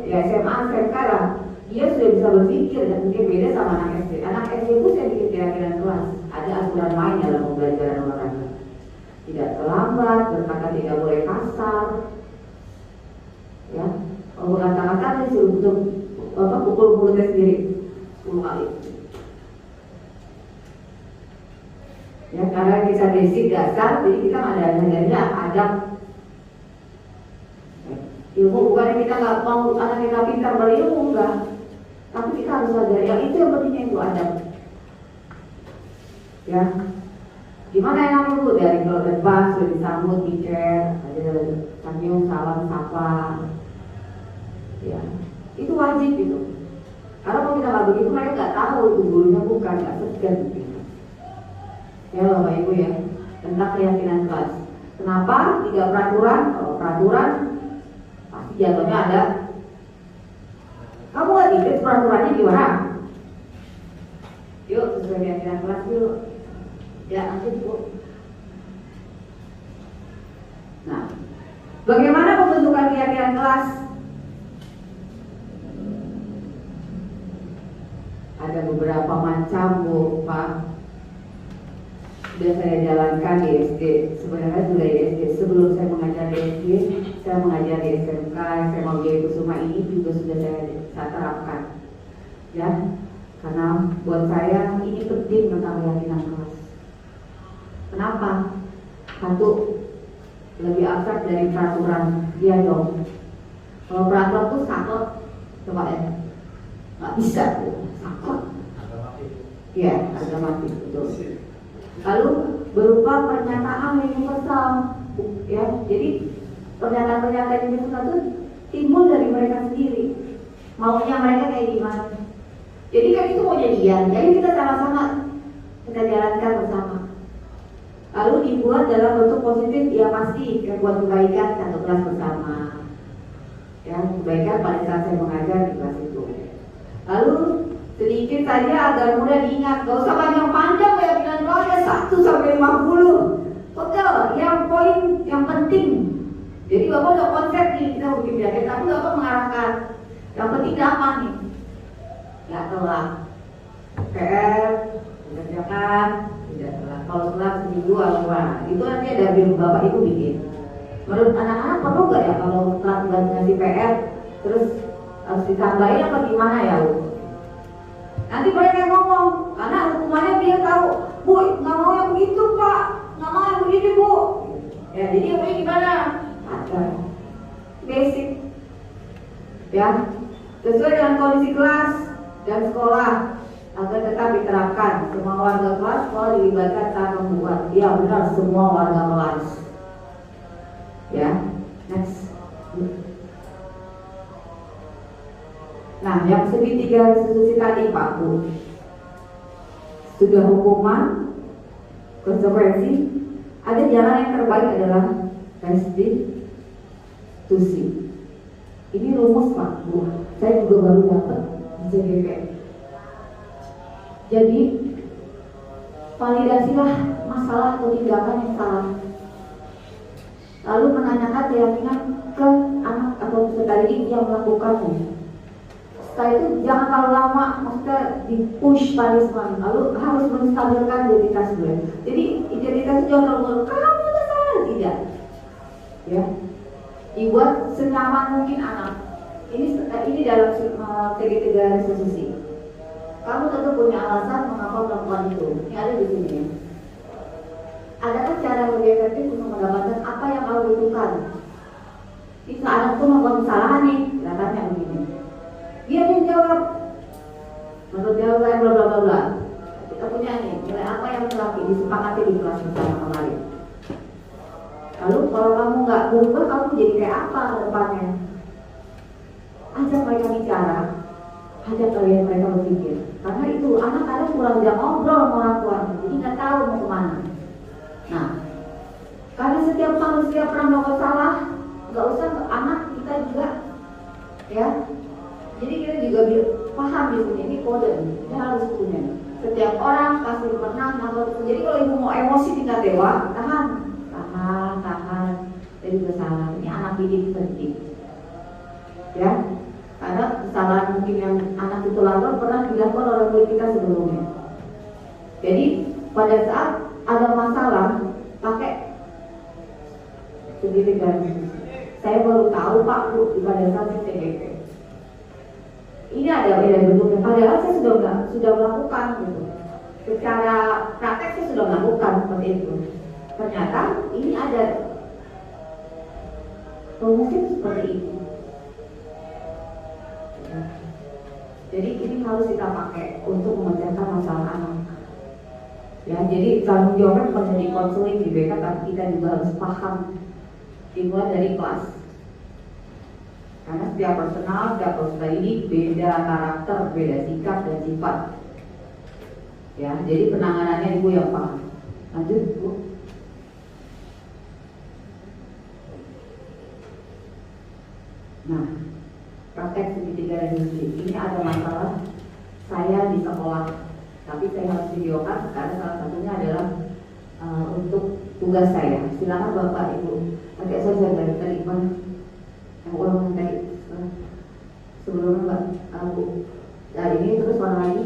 ya SMA, SMK lah. Dia sudah bisa berpikir dan mungkin beda sama anak SD. Anak SD itu saya bikin keyakinan kelas. Ada aturan main dalam pembelajaran olahraga. Tidak terlambat, berkata tidak boleh kasar. Ya, kalau berkata-kata dia suruh pukul mulutnya sendiri 10 kali. Ya, karena kita basic dasar, jadi kita ada adab. Ilmu bukannya kita nggak mau anak kita pintar berilmu, enggak. Tapi kita harus belajar. Yang itu yang pentingnya itu adab. Ya, gimana yang itu dari kalau depan sudah disambut, teacher, ada senyum, salam, sapa. Ya, itu wajib itu. Karena kalau kita nggak begitu mereka nggak tahu itu gurunya bukan nggak segan. Ya Bapak Ibu ya, tentang keyakinan kelas. Kenapa? 3 peraturan. Kalau peraturan pasti jatuhnya ada. Kamu nggak ikut peraturannya gimana? Yuk sesuai keyakinan kelas yuk. Ya lanjut Bu. Nah, bagaimana pembentukan keyakinan kelas? Ada beberapa macam Bu, Pak. Sudah saya jalankan di SD. Sebenarnya sudah di SD. Sebelum saya mengajar di SD, saya mengajar di SMK, SMA Wijaya Kusuma ini juga sudah saya terapkan. Ya, karena buat saya ini penting tentang keyakinan kelas. Kenapa? Satu, lebih abstrak dari peraturan. Iya dong. Kalau peraturan tuh sakit, coba ya, nggak bisa tuh. Iya, harga mati, betul. Lalu berupa pernyataan universal, ya. Jadi pernyataan-pernyataan universal itu timbul dari mereka sendiri. Maunya mereka kayak gimana? Jadi kan itu mau jadian. Jadi kita sama-sama kita jalankan bersama. Lalu dibuat dalam bentuk positif, ya pasti buat kebaikan satu kelas bersama. Ya, kebaikan pada saat saya mengajar di kelas itu. Lalu sedikit saja agar mudah diingat, gak usah panjang-panjang keyakinan kelasnya 1 sampai 50. Betul, yang poin yang penting. Jadi Bapak udah konsep nih, kita mau bikin keyakinan, tapi Bapak mengarahkan. Yang penting apa nih? Gak telat. PR, kerjakan, tidak telat. Kalau telat seminggu apa? Itu nanti ada bimbing Bapak Ibu bikin. Menurut anak-anak perlu gak ya kalau telat ngasih PR, terus harus ditambahin apa gimana ya Bu? Nanti mereka ngomong, karena hukumannya dia tahu, Bu, nggak mau yang begitu Pak, nggak mau yang begini Bu. Ya, jadi yang ini gimana? Ada basic, ya, sesuai dengan kondisi kelas dan sekolah agar tetap diterapkan. Semua warga kelas sekolah dilibatkan saat membuat. Ya benar, semua warga kelas. Ya, next. Nah, yang segitiga restitusi tadi Pak Bu, sudah hukuman, konsekuensi, ada jalan yang terbaik adalah restitusi. Ini rumus Pak Bu, saya juga baru dapat di CGP. Jadi validasilah masalah atau tindakan yang salah, lalu menanyakan keyakinan ke anak atau peserta didik yang melakukannya. Setelah itu jangan terlalu lama, maksudnya di push punishment, lalu harus menstabilkan identitas gue. Jadi identitas jangan terlalu kamu itu salah, tidak. Ya, dibuat senyaman mungkin anak. Ini dalam segitiga restitusi. Kamu tentu punya alasan mengapa melakukan itu. Ini ada di sini. Adakah cara yang lebih efektif untuk mendapatkan apa yang kamu butuhkan? Ini anakku melakukan kesalahan nih, kita tanya begini. Dia menjawab, menurut dia bla bla bla bla. Kita punya nih, nilai apa yang telah disepakati di kelas bersama kemarin. Lalu kalau kamu nggak berubah, kamu jadi kayak apa ke depannya? Ajak mereka bicara, ajak kalian mereka berpikir. Karena itu anak kadang kurang bisa ngobrol sama orang tuanya, jadi nggak tahu mau kemana. Nah, karena setiap manusia pernah melakukan salah, nggak usah ke anak kita juga, ya. Jadi kita juga paham di sini, ini kode, ini harus punya. Setiap orang pasti pernah melakukan. Jadi kalau ibu mau emosi tingkat dewa, tahan. Jadi kesalahan ini anak didik penting, ya. Karena kesalahan mungkin yang anak itu lakukan pernah dilakukan oleh murid kita sebelumnya. Jadi pada saat ada masalah, pakai sendiri kan. Saya baru tahu Pak Bu pada saat CGP. Ini ada beda bentuknya. Padahal saya sudah melakukan gitu. Secara praktek saya sudah melakukan seperti itu. Ternyata ini ada mungkin seperti itu. Jadi ini harus kita pakai untuk memecahkan masalah anak. Ya, jadi tanggung jawabnya bukan di konseling di BK, tapi kita juga harus paham dimulai dari kelas. Karena setiap personal ini beda karakter, beda sikap dan sifat. Ya, jadi penanganannya ibu yang paham. Lanjut Bu. Nah, praktek segitiga reduktif ini ada masalah saya di sekolah, tapi saya harus videokan karena salah satunya adalah untuk tugas saya. Silakan Bapak Ibu, pakai saya dari tadi yang ulang tadi sebelumnya Mbak Bu. Nah ini terus mana lagi?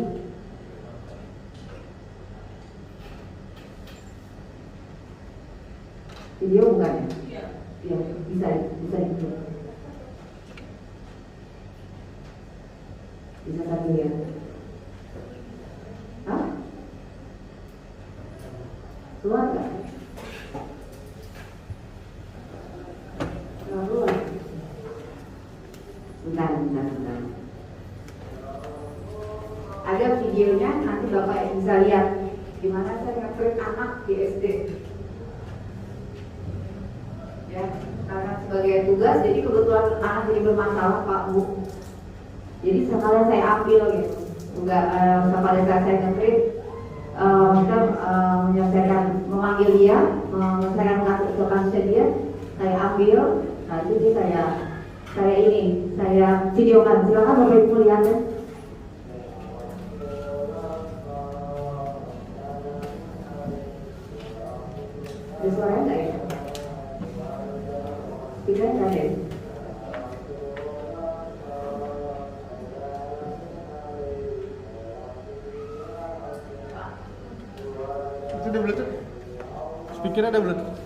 Video bukan ya? Iya, bisa itu. Bisa satu ya? Hah? Keluar nggak? Keluar. Bentar. Ada videonya, nanti Bapak bisa lihat gimana saya nge-treat anak di SD. Ya, karena sebagai tugas, jadi kebetulan anak jadi bermasalah Pak Bu. Jadi sekalian saya ambil gitu, enggak pada saat saya nge-treat, kita menyelesaikan, memanggil dia, menyelesaikan kasusnya dia, saya ambil, nah itu saya videokan. Silakan Bapak Ibu lihat ya. Ada suaranya enggak ya? Tidak ada ya? Itu ada Bluetooth? Speaker ada Bluetooth?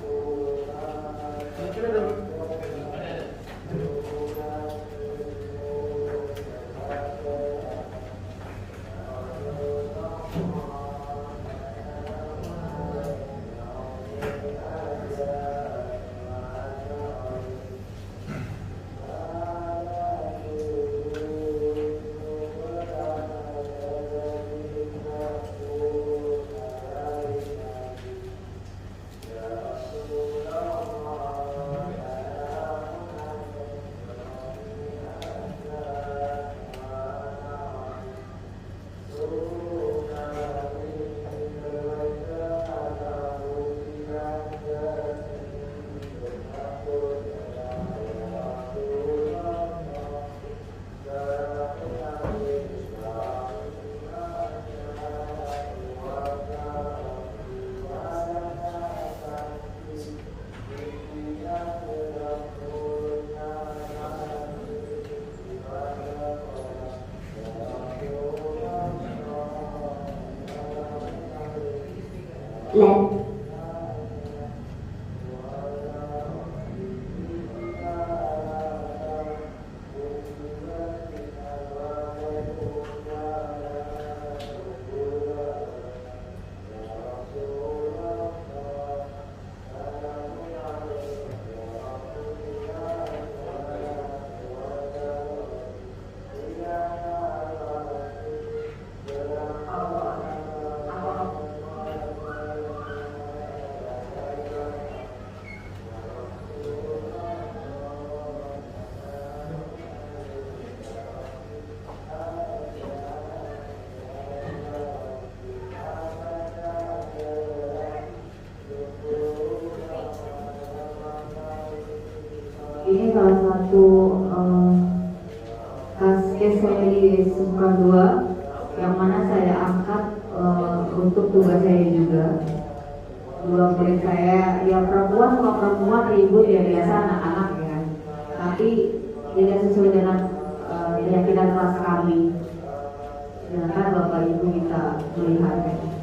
Speaker ada Bluetooth? Let Ini salah satu case study Suka 2 yang mana saya angkat untuk tugas saya juga. Dua murid saya, ya perempuan sama perempuan ribut ya biasa anak-anak ya, tapi tidak sesuai dengan keyakinan kelas kami. Silakan Bapak Ibu kita melihatnya.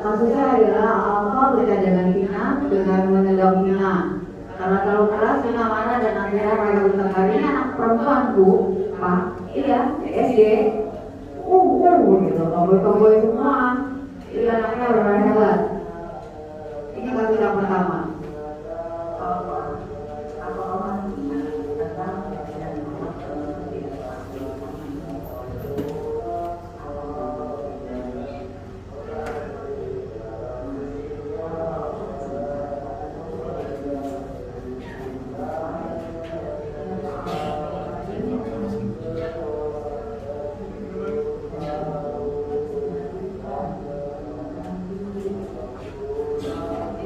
Kasusnya adalah Alfa berbeda dengan Vina dengan menendang Vina karena terlalu keras Vina marah dan akhirnya mereka bertengkar. Ini anak perempuan Bu, Pak, iya SD, gitu, tomboy semua. Ini anaknya benar hebat. Ini kasus yang pertama.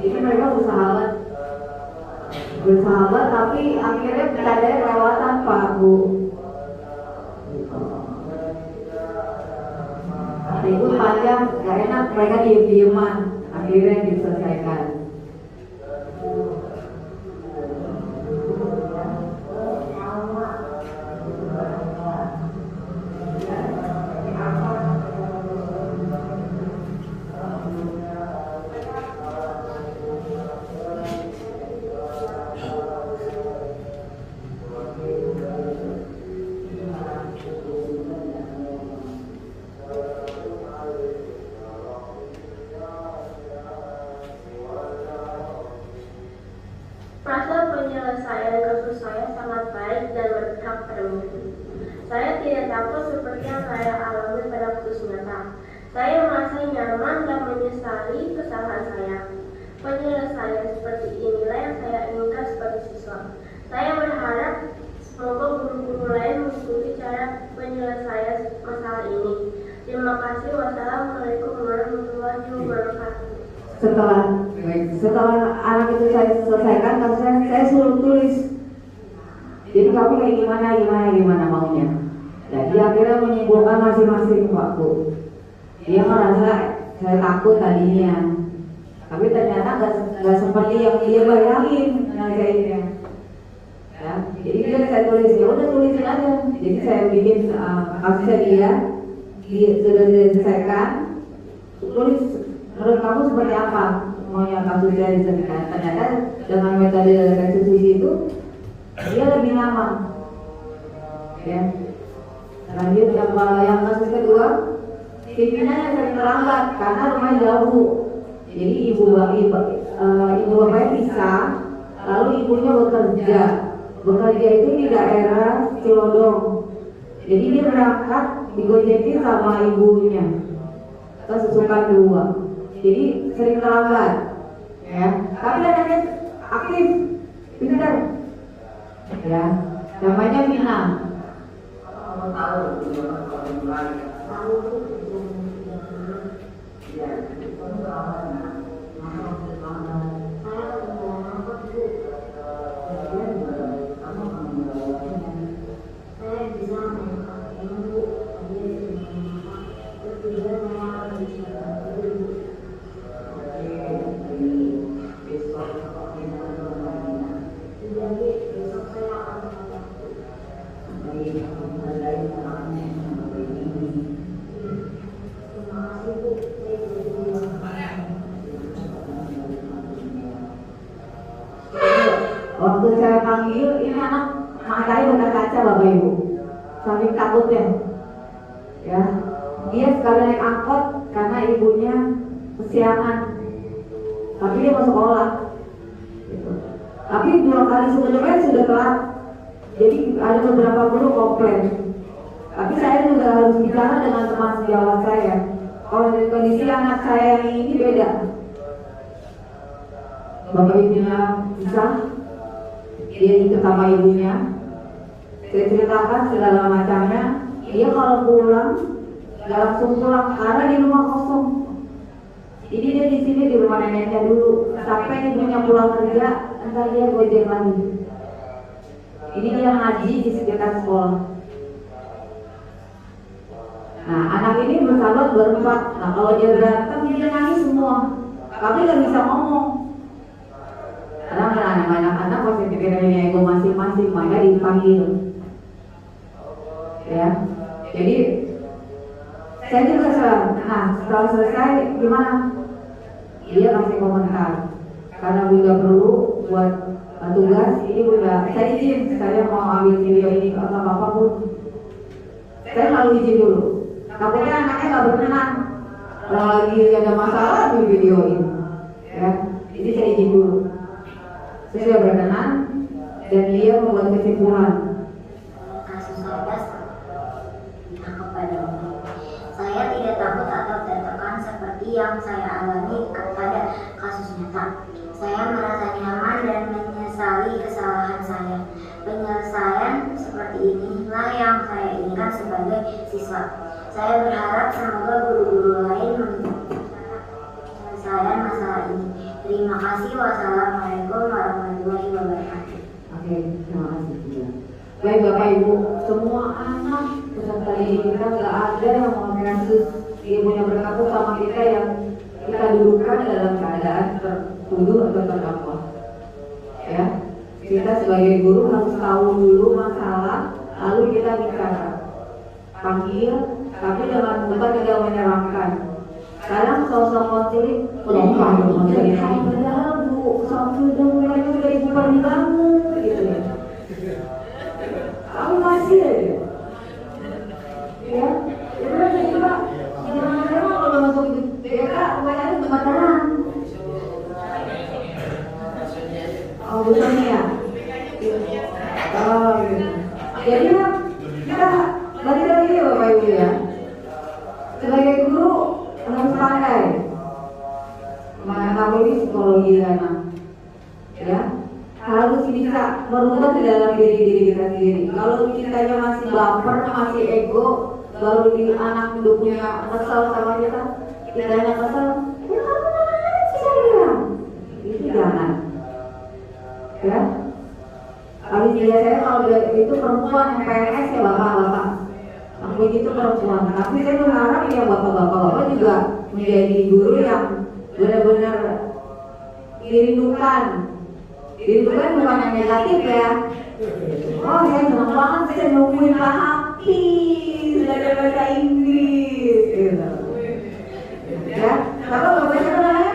Jadi mereka bersahabat tapi akhirnya bercandanya kelewatan Pak Bu. Ribut panjang, gak enak, mereka diem-dieman, akhirnya diselesaikan. Proses penyelesaian kasus saya sangat baik dan berpihak pada murid. Saya tidak takut seperti yang saya alami pada kasus nyata. Saya merasa nyaman dan menyesali kesalahan saya. Penyelesaian seperti inilah yang saya inginkan sebagai siswa. Saya berharap semoga guru-guru lain mengikuti cara penyelesaian masalah ini. Terima kasih. Wassalamualaikum warahmatullahi wabarakatuh. Setelah anak itu saya selesaikan, saya suruh tulis. Jadi kamu kayak gimana maunya. Jadi akhirnya menyimpulkan masing-masing waktu. Dia merasa saya takut tadinya, tapi ternyata nggak seperti yang dia bayangin ngerjainnya. Ya, jadi dia saya tulis, ya udah tulisin aja. Jadi saya bikin kasusnya dia sudah diselesaikan, tulis. Menurut kamu seperti apa maunya kasusnya diselesaikan? Ternyata dengan metode restitusi itu dia lebih lama. Ya. Lanjut yang kasus kedua, Vina yang sering terlambat karena rumahnya jauh. Jadi ibu bapaknya pisah, lalu ibunya bekerja. Bekerja itu di daerah Cilodong. Jadi dia berangkat digojekin sama ibunya ke Susukan 2. Jadi sering terlambat, ya. Tapi anaknya aktif, pintar, ya. Namanya Vina. sekali naik angkot karena ibunya kesiangan, tapi dia mau sekolah. Gitu. Tapi 2 kali sebelumnya sudah telat, jadi ada beberapa guru komplain. Tapi saya juga harus bicara dengan teman sejawat saya. Kalau dari kondisi anak saya yang ini beda. Bapak ibunya bisa, dia ikut sama ibunya. Saya ceritakan segala macamnya. Dia kalau pulang nggak langsung pulang karena di rumah kosong. Jadi dia di sini di rumah neneknya dulu sampai ibunya pulang kerja, entar dia gojek lagi. Ini dia ngaji di sekitar sekolah. Nah, anak ini bersahabat berempat. Nah, kalau dia berantem dia nangis semua, tapi nggak bisa ngomong. Karena banyak anak masih pikirannya ego masing-masing, makanya dipanggil. Ya, jadi saya juga nah setelah selesai gimana? Dia kasih komentar. Karena Bunda perlu buat tugas, ini Bunda, saya izin, saya mau ambil video ini, nggak apa-apa pun. Saya selalu izin dulu. Takutnya anaknya nggak berkenan. Kalau lagi ada masalah di videoin, ya. Jadi saya izin dulu. Saya sudah berkenan dan dia membuat kesimpulan. Kasus saya kepada Allah. Saya tidak takut atau tertekan seperti yang saya alami pada kasus nyata. Saya merasa nyaman dan menyesali kesalahan saya. Penyelesaian seperti inilah yang saya inginkan sebagai siswa. Saya berharap semoga guru-guru lain menyelesaikan masalah ini. Terima kasih. Wassalamualaikum warahmatullahi wabarakatuh. Oke, terima kasih juga. Baik Bapak Ibu, semua anak peserta didik kita nggak ada yang mau kasus ibunya berkabut sama kita yang kita dudukkan dalam keadaan tertuduh atau terdakwa. Ya, kita sebagai guru harus tahu dulu masalah, lalu kita bicara, panggil, tapi dengan bukan tidak menyeramkan. Kadang sosok konseling melompat, padahal Bu, sudah mulai udah ibu panggil kamu, gitu ya. Kamu masih aja, ya. Jadi Pak, jangan saya kalau masuk itu BK, kemarin kebakaran. Oh, bukan ya. Oh, gitu. Jadi Pak, kita balik lagi ya Bapak Ibu ya. Sebagai guru harus pandai. Mana kamu ini psikologi anak, ya. Harus bisa merubah di dalam diri kita sendiri. Kalau kitanya masih baper, masih ego, baru di anak udah punya kesal sama kita, kitanya kesal, ya kamu aja sayang. Itu jangan. Ya. Habis dia saya kalau itu perempuan yang PNS ya bapak-bapak. Aku itu perempuan. Tapi saya berharap ya bapak-bapak juga menjadi guru yang benar-benar dirindukan. Dirindukan bukan yang negatif ya. Oh saya senang banget saya nungguin Pak Hafiz belajar bahasa Inggris gitu. Ya, kalau bapak siapa namanya?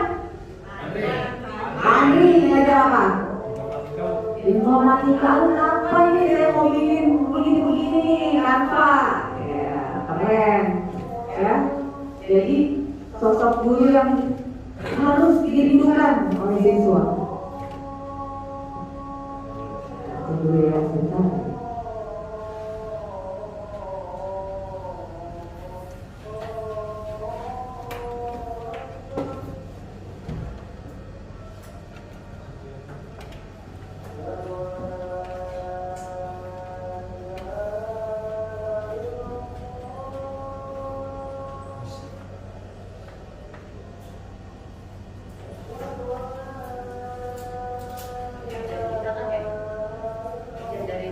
Andri ngajar apa? Informatika. Apa ini saya mau bikin begini apa? Ya, keren. Ya, jadi sosok guru yang harus dirindukan oleh siswa. Guru yang sebentar. Yang kita kan kayak dari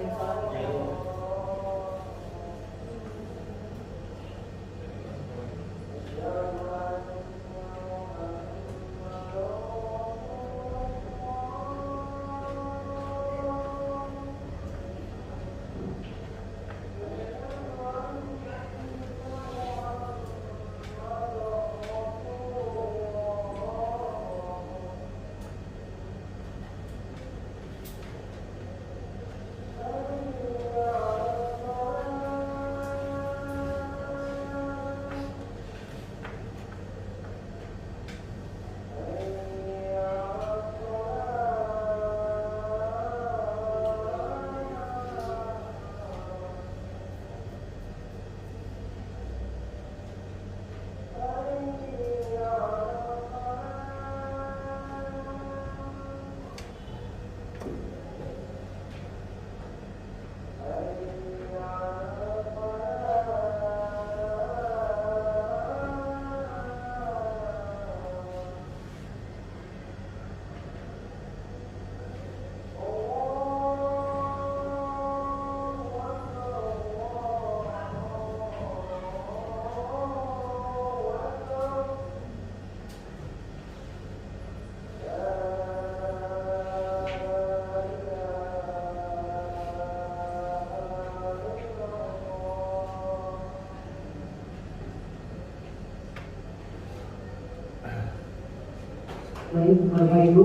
Baik, Bapak Ibu,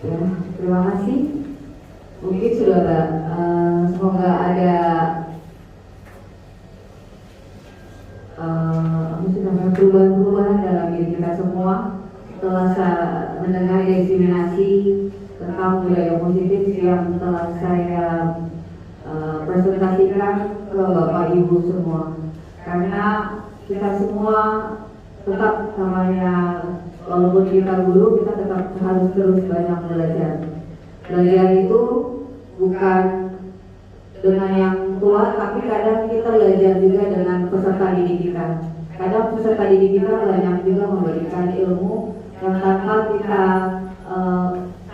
ya, terima kasih. Mungkin sudah semoga ada perubahan-perubahan dalam diri kita semua setelah mendengar diseminasi tentang budaya positif yang telah saya presentasikan ke Bapak Ibu semua. Karena kita semua tetap namanya, walaupun kita guru, kita tetap harus terus banyak belajar. Belajar itu bukan dengan yang tua, tapi kadang kita belajar juga dengan peserta didik kita. Kadang peserta didik kita banyak juga memberikan ilmu yang tanpa kita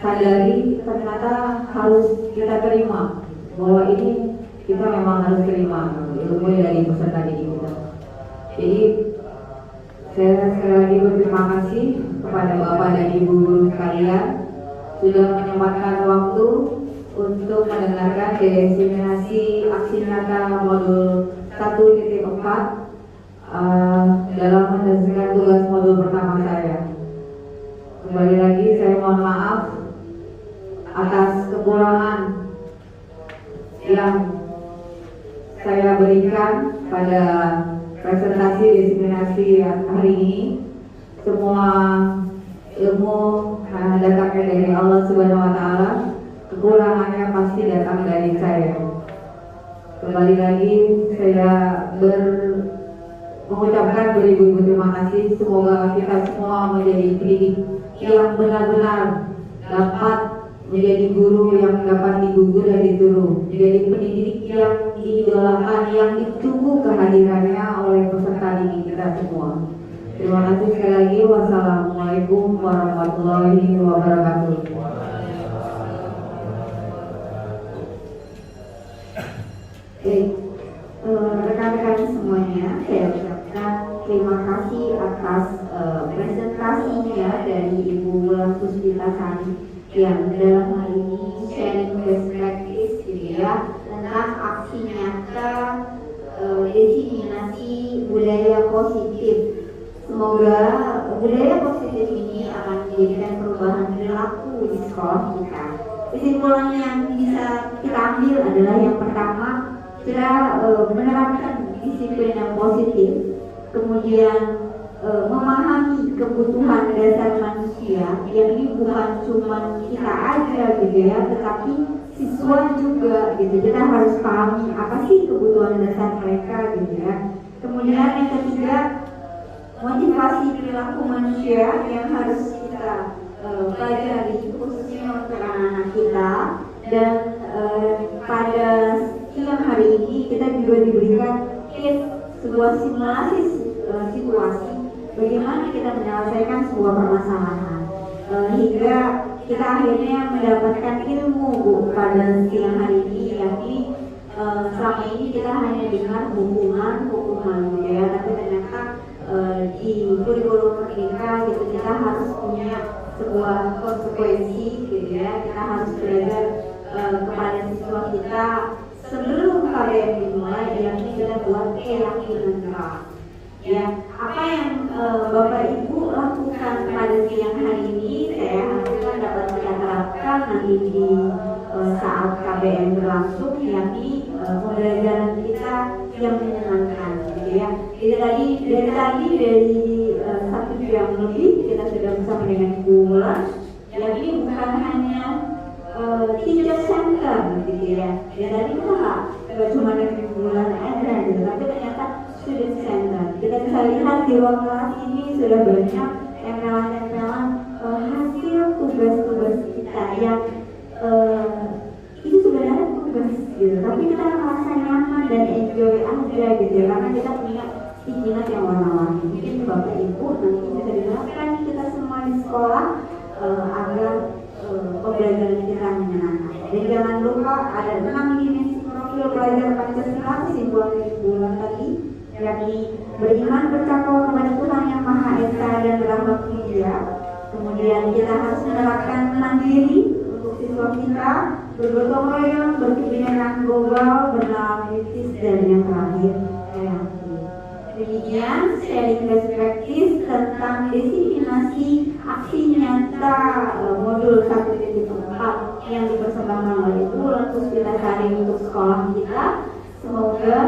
sadari ternyata harus kita terima, bahwa ini kita memang harus terima ilmu dari peserta didik kita. Jadi saya sekali lagi berterima kasih kepada Bapak dan Ibu guru sekalian sudah menyempatkan waktu untuk mendengarkan diseminasi aksi nyata modul 1.4 dalam menyelesaikan tugas modul pertama saya. Kembali lagi saya mohon maaf atas kekurangan yang saya berikan pada presentasi diseminasi hari ini. Semua ilmu datangnya dari Allah Subhanahu wa Ta'ala, kekurangannya pasti datang dari saya. Kembali lagi saya mengucapkan beribu-ribu terima kasih. Semoga kita semua menjadi pendidik yang benar-benar dapat menjadi guru yang dapat digugur dan ditiru, menjadi pendidik yang diidolakan, yang ditunggu kehadirannya oleh peserta didik kita semua. Terima kasih sekali lagi. Wassalamualaikum warahmatullahi wabarakatuh. Rekan-rekan semuanya, saya ucapkan terima kasih atas presentasinya dari Ibu Wulan Puspitasari yang dalam hal ini sharing best practice gitu ya, tentang aksi nyata diseminasi budaya positif. Semoga budaya positif ini akan menjadikan perubahan perilaku di sekolah kita. Kesimpulan yang bisa kita ambil adalah yang pertama, kita menerapkan disiplin yang positif, kemudian memahami kebutuhan dasar manusia, yang ini bukan cuma kita aja gitu ya, tetapi siswa juga gitu. Kita harus pahami apa sih kebutuhan dasar mereka gitu ya. Kemudian yang ketiga, motivasi perilaku manusia yang harus kita pelajari khususnya untuk anak-anak kita. Dan pada siang hari ini kita juga diberikan sebuah simulasi situasi bagaimana kita menyelesaikan sebuah permasalahan hingga kita akhirnya mendapatkan ilmu pada siang hari ini, yakni selama ini kita hanya dengar hukuman gitu ya, tapi ternyata di kurikulum merdeka gitu kita harus punya sebuah konsekuensi gitu ya. Kita harus belajar kepada siswa kita sebelum kalian dimulai, yang kita buat keyakinan keras. Ya, apa yang Bapak Ibu lakukan pada siang hari ini, saya harapkan dapat kita terapkan nanti di saat KBM berlangsung, yakni pembelajaran kita yang menyenangkan, gitu ya. Dari 1 jam lebih kita sudah bersama dengan Ibu Wulan. Jadi bukan hanya teacher center, gitu ya. Tadi kita nggak cuma dengan Ibu Wulan aja, gitu, tapi ternyata student center. Kita bisa lihat di ruang kelas ini sudah banyak tempelan-tempelan hasil tugas-tugas kita yang itu sebenarnya tugas gitu, tapi kita merasa nyaman dan enjoy aja gitu ya, karena kita punya pikiran yang warna-warni. Mungkin Bapak Ibu nanti bisa diterapkan kita semua di sekolah agar pembelajaran kita menyenangkan. Dan jangan lupa ada 6 dimensi profil belajar Pancasila, kesimpulan dari bulan tadi, yakni beriman bertakwa kepada Tuhan Yang Maha Esa dan berakhlak mulia. Kemudian kita harus menerapkan mandiri untuk siswa kita, bergotong royong, berkebinekaan global, bernalar kritis, dan yang terakhir kreatif. Demikian sharing best practice tentang diseminasi aksi nyata modul 1.4 yang dipersembahkan oleh Bulan Puspitasari untuk sekolah kita. Semoga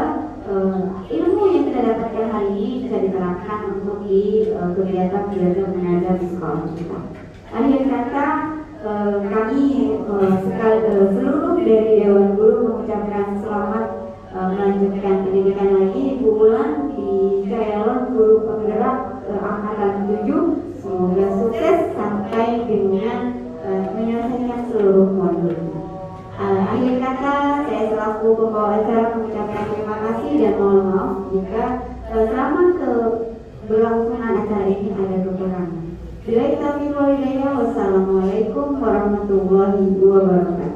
ilmu yang kita dapatkan hari ini bisa diterapkan untuk di kegiatan-kegiatan mengajar di sekolah kita. Akhir kata, kami seluruh dari Dewan Guru mengucapkan selamat melanjutkan pendidikan lagi di Bulan di calon guru penggerak angkatan 7. Semoga sukses sampai dengan menyelesaikan seluruh modul. Akhir kata, saya selaku pembawa acara mengucapkan terima kasih dan mohon maaf jika selama keberlangsungan acara ini ada kekurangan. Wassalamualaikum warahmatullahi wabarakatuh.